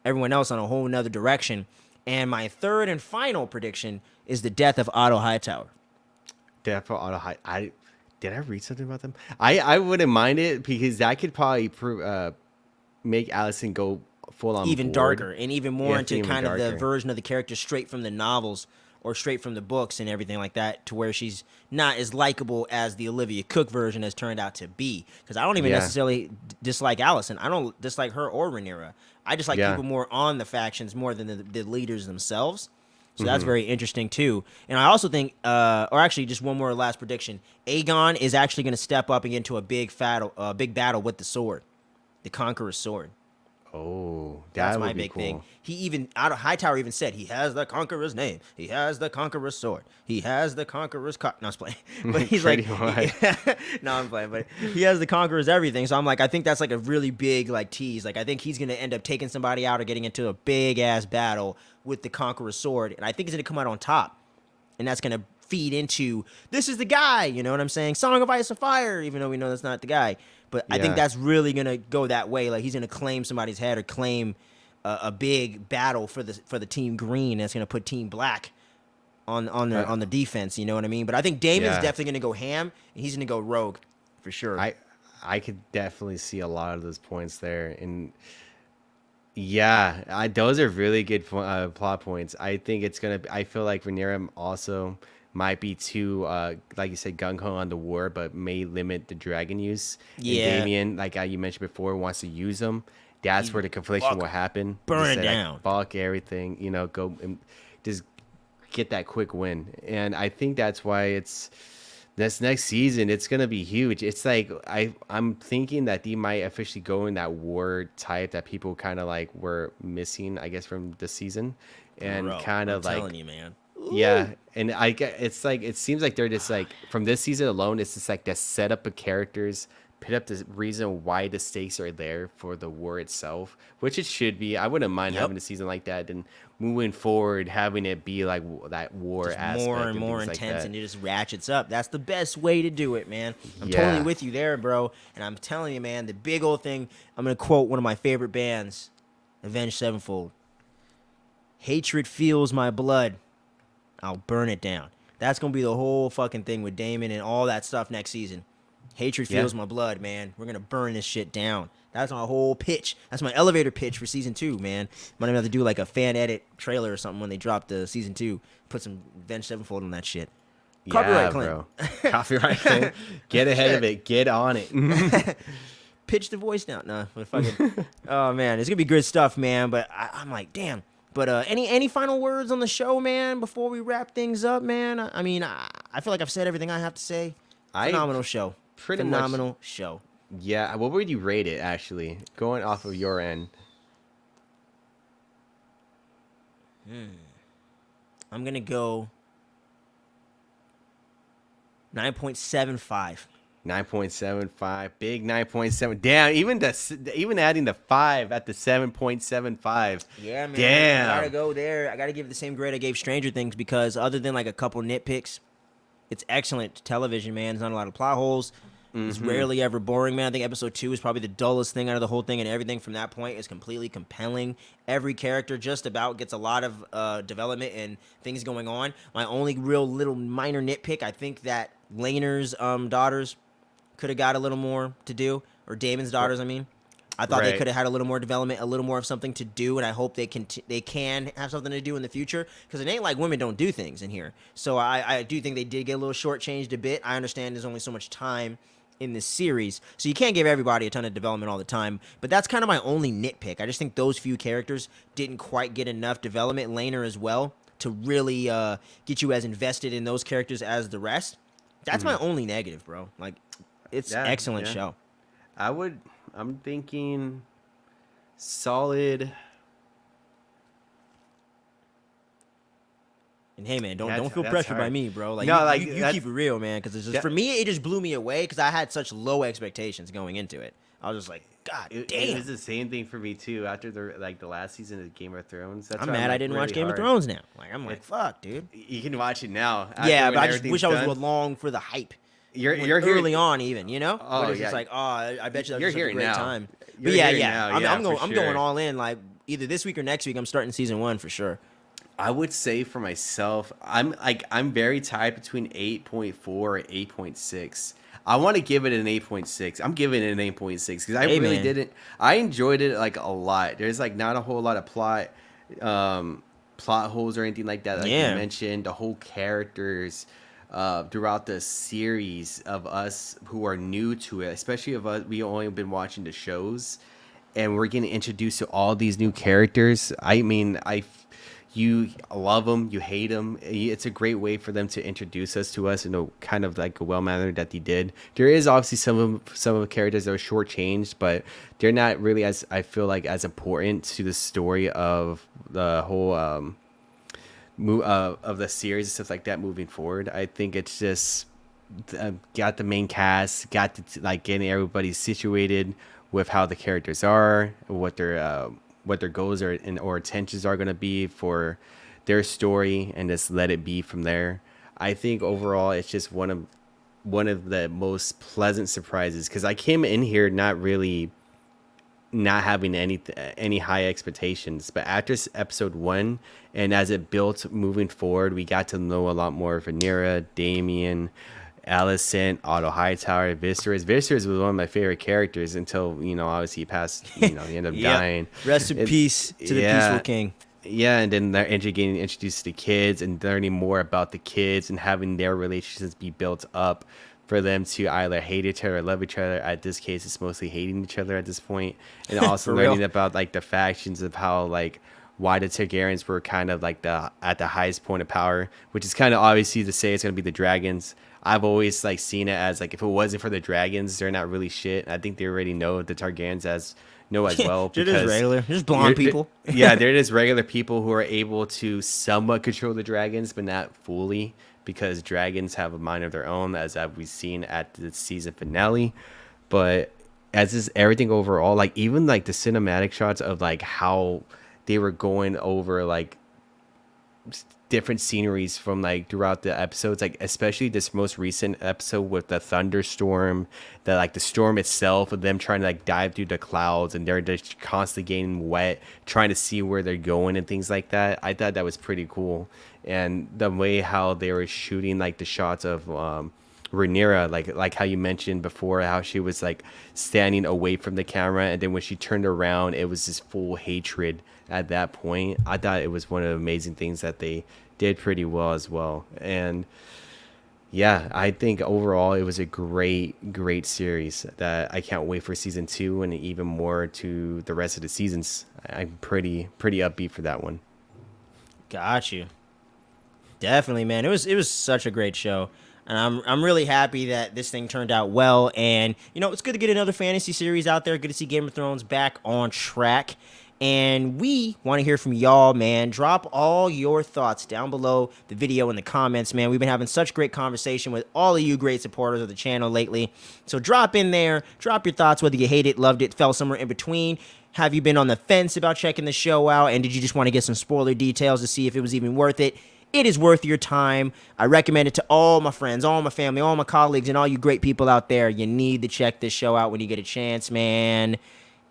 everyone else on a whole nother direction. And my third and final prediction is the death of Otto Hightower. Death of Otto Hightower. Did I read something about them? I wouldn't mind it, because that could probably make Alicent go full on even board. Darker and even more into even kind darker. of the version of the character straight from the novels or straight from the books and everything like that, to where she's not as likable as the Olivia Cook version has turned out to be. Because I don't even necessarily dislike Alicent. I don't dislike her or Rhaenyra. I just like people more on the factions more than the leaders themselves. So that's very interesting too. And I also think, or actually just one more last prediction, Aegon is actually going to step up and get into a big battle with the sword, the Conqueror's sword. Oh, that's my big cool. thing. He even Hightower even said he has the Conqueror's name. He has the Conqueror's sword. He has the Conqueror's no, I was playing. But he's like, no, I'm playing. But he has the Conqueror's everything. So I'm like, I think that's like a really big like tease. Like I think he's gonna end up taking somebody out or getting into a big ass battle with the Conqueror's sword, and I think he's gonna come out on top, and that's gonna feed into this is the guy. You know what I'm saying? Song of Ice and Fire. Even though we know that's not the guy. But I think that's really gonna go that way. Like he's gonna claim somebody's head or claim a big battle for the Team Green. That's gonna put Team Black on the defense. You know what I mean? But I think Damon's definitely gonna go ham, and he's gonna go rogue for sure. I could definitely see a lot of those points there, and those are really good plot points. I think it's gonna. I feel like Rhaenyra also might be too, like you said, gung-ho on the war, but may limit the dragon use. Yeah. And Damien, like you mentioned before, wants to use them. That's where the confliction will happen. Burn it down. Like, fuck everything, go and just get that quick win. And I think that's why it's this next season, it's gonna be huge. It's like I'm thinking that they might officially go in that war type that people kind of like were missing, I guess, from the season, and kind of like telling you, man. Yeah, and I get it's like it seems like they're just like from this season alone, it's just like the setup of characters, put up the reason why the stakes are there for the war itself, which it should be. I wouldn't mind having a season like that, and moving forward having it be like that war just aspect, more and more intense, and it just ratchets up. That's the best way to do it, man. I'm totally with you there, bro. And I'm telling you, man, the big old thing. I'm gonna quote one of my favorite bands, Avenged Sevenfold. Hatred feels my blood. I'll burn it down. That's going to be the whole fucking thing with Damon and all that stuff next season. Hatred feels my blood, man. We're going to burn this shit down. That's my whole pitch. That's my elevator pitch for season 2, man. Might even have to do like a fan edit trailer or something when they drop the season 2. Put some Avenged Sevenfold on that shit. Copyright claim. Bro. Copyright claim. Get ahead of it. Get on it. Pitch the voice down. Nah, fucking. Oh, man. It's going to be good stuff, man. But I'm like, damn. But any final words on the show, man, before we wrap things up, man? I mean, I feel like I've said everything I have to say. Phenomenal show. Phenomenal show. Yeah. What would you rate it, actually? Going off of your end. I'm going to go 9.75. 9.75, big 9.7. Damn, even adding the 5 at the 7.75. Yeah, man. Damn. I gotta go there. I gotta give it the same grade I gave Stranger Things because other than like a couple nitpicks, it's excellent television, man. There's not a lot of plot holes. It's rarely ever boring, man. I think episode 2 is probably the dullest thing out of the whole thing, and everything from that point is completely compelling. Every character just about gets a lot of development and things going on. My only real little minor nitpick, I think that Laner's daughters could have got a little more to do, or Damon's daughters, I mean. I thought they could have had a little more development, a little more of something to do, and I hope they can have something to do in the future, because it ain't like women don't do things in here. So I do think they did get a little shortchanged a bit. I understand there's only so much time in this series, so you can't give everybody a ton of development all the time, but that's kind of my only nitpick. I just think those few characters didn't quite get enough development, Laner as well, to really get you as invested in those characters as the rest. That's my only negative, bro. Like, it's excellent show. I'm thinking solid. And hey, man, don't feel pressured by me, bro. Like, you keep it real, man. Because it's just for me, it just blew me away because I had such low expectations going into it. I was just like, God damn. It was the same thing for me too. After the last season of Game of Thrones, I'm mad I didn't watch Game of Thrones now. Like, I'm like, fuck, dude. You can watch it now. Yeah, but I just wish I was along for the hype. You're early on, even, you know. Oh, it's just like, I bet you that was a great now. time. But I'm going all in. Like, either this week or next week, I'm starting season 1 for sure. I would say for myself, I'm very tied between 8.4 or 8.6. I want to give it an 8.6. I'm giving it an 8.6 because I really didn't. I enjoyed it like a lot. There's like not a whole lot of plot holes or anything like that. Like you mentioned, the whole characters throughout the series of us who are new to it, especially of us, we only been watching the shows, and we're getting introduced to all these new characters. I mean, you love them, you hate them. It's a great way for them to introduce us in a kind of like a well mannered that they did. There is obviously some of the characters that are shortchanged, but they're not really as as important to the story of the whole of the series and stuff like that moving forward. I think it's just got the main cast, got to like getting everybody situated with how the characters are, what their goals are or intentions are going to be for their story, and just let it be from there. I think overall it's just one of the most pleasant surprises because I came in here not having any high expectations, but after episode 1 and as it built moving forward, we got to know a lot more of Rhaenyra, Damian, Alicent, Otto Hightower, Viserys. Viserys was one of my favorite characters until, obviously he passed, he ended up dying. Rest in peace to the peaceful king. Yeah, and then they're getting introduced to the kids and learning more about the kids and having their relationships be built up for them to either hate each other or love each other. At this case, it's mostly hating each other at this point. And also learning about like the factions of how like why the Targaryens were kind of like at the highest point of power, which is kind of obviously to say it's gonna be the dragons. I've always like seen it as like if it wasn't for the dragons, they're not really shit. I think they already know the Targaryens as well they're because just regular, just blonde people. Yeah, they're just regular people who are able to somewhat control the dragons, but not fully, because dragons have a mind of their own, as we've seen at the season finale. But as is everything overall, like even like the cinematic shots of like how they were going over like different sceneries from like throughout the episodes, like especially this most recent episode with the thunderstorm, that like the storm itself, of them trying to like dive through the clouds and they're just constantly getting wet, trying to see where they're going and things like that. I thought that was pretty cool. And the way how they were shooting like the shots of Rhaenyra, like how you mentioned before, how she was like standing away from the camera, and then when she turned around, it was just full hatred at that point. I thought it was one of the amazing things that they did pretty well as well. And yeah, I think overall it was a great series that I can't wait for season 2 and even more to the rest of the seasons. I'm pretty upbeat for that one. Got you. Definitely, man. It was such a great show. And I'm really happy that this thing turned out well. And, you know, it's good to get another fantasy series out there. Good to see Game of Thrones back on track. And we want to hear from y'all, man. Drop all your thoughts down below the video in the comments, man. We've been having such great conversation with all of you great supporters of the channel lately. So drop in there. Drop your thoughts, whether you hate it, loved it, fell somewhere in between. Have you been on the fence about checking the show out? And did you just want to get some spoiler details to see if it was even worth it? It is worth your time. I recommend it to all my friends, all my family, all my colleagues, and all you great people out there. You need to check this show out when you get a chance, man.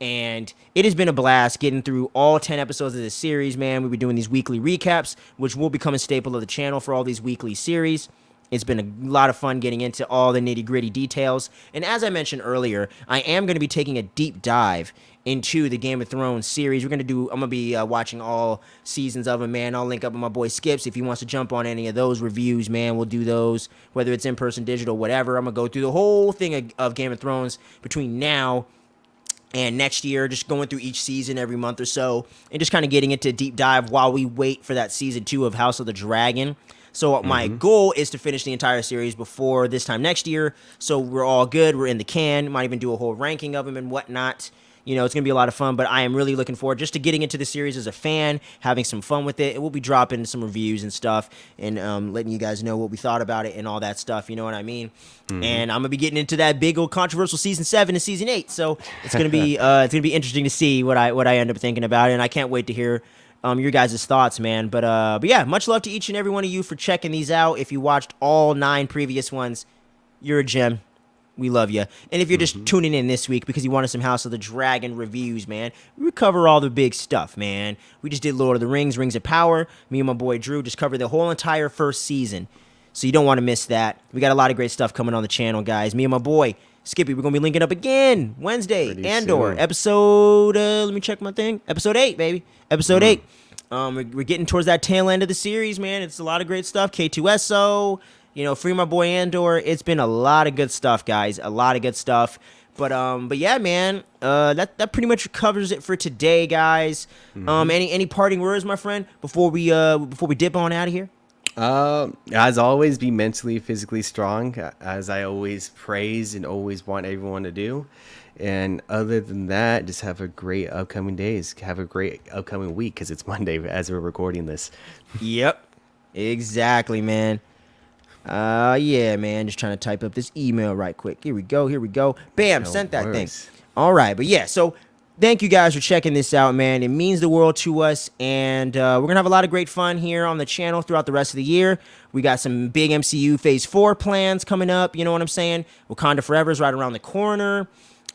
And it has been a blast getting through all 10 episodes of this series, man. We've been doing these weekly recaps, which will become a staple of the channel for all these weekly series. It's been a lot of fun getting into all the nitty-gritty details. And as I mentioned earlier, I am going to be taking a deep dive into the Game of Thrones series. I'm going to be watching all seasons of them, man. I'll link up with my boy Skips if he wants to jump on any of those reviews, man. We'll do those, whether it's in-person, digital, whatever. I'm going to go through the whole thing of Game of Thrones between now and next year, just going through each season every month or so, and just kind of getting into a deep dive while we wait for that season 2 of House of the Dragon. So my goal is to finish the entire series before this time next year, so we're all good. We're in the can. Might even do a whole ranking of them and whatnot. You know, it's going to be a lot of fun, but I am really looking forward just to getting into the series as a fan, having some fun with it. We'll be dropping some reviews and stuff and letting you guys know what we thought about it and all that stuff. You know what I mean? And I'm going to be getting into that big old controversial season 7 and season 8. So it's going to be interesting to see what I end up thinking about it. And I can't wait to hear your guys' thoughts, man. But yeah, much love to each and every one of you for checking these out. If you watched all 9 previous ones, you're a gem. We love you. And if you're just tuning in this week because you wanted some House of the Dragon reviews, man, we cover all the big stuff, man. We just did Lord of the Rings, Rings of Power. Me and my boy Drew just covered the whole entire first season. So you don't want to miss that. We got a lot of great stuff coming on the channel, guys. Me and my boy Skippy, we're going to be linking up again Wednesday. Pretty Andor, soon. Episode, let me check my thing. Episode 8, baby. Episode 8. We're getting towards that tail end of the series, man. It's a lot of great stuff. K2SO. You know, free my boy Andor. It's been a lot of good stuff, guys. A lot of good stuff. But yeah, man. That pretty much covers it for today, guys. Any parting words, my friend, before we dip on out of here? As always, be mentally, physically strong, as I always praise and always want everyone to do. And other than that, just have a great upcoming days. Have a great upcoming week, because it's Monday as we're recording this. Yep, exactly, man. Yeah, man. Just trying to type up this email right quick. Here we go. Bam, sent that thing. All right, but yeah, so thank you guys for checking this out, man. It means the world to us, and we're going to have a lot of great fun here on the channel throughout the rest of the year. We got some big MCU Phase 4 plans coming up, you know what I'm saying? Wakanda Forever is right around the corner.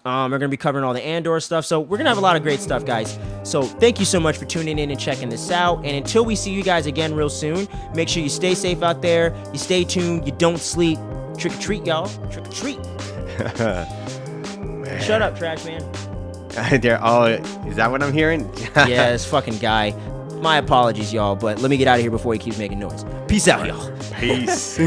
We're going to be covering all the Andor stuff, so we're going to have a lot of great stuff, guys. So thank you so much for tuning in and checking this out, and until we see you guys again real soon, make sure you stay safe out there, you stay tuned, you don't sleep. Trick or treat, y'all. Trick or treat. Shut up, trash man. Is that what I'm hearing? Yeah, this fucking guy. My apologies, y'all, but let me get out of here before he keeps making noise. Peace out, y'all. Peace.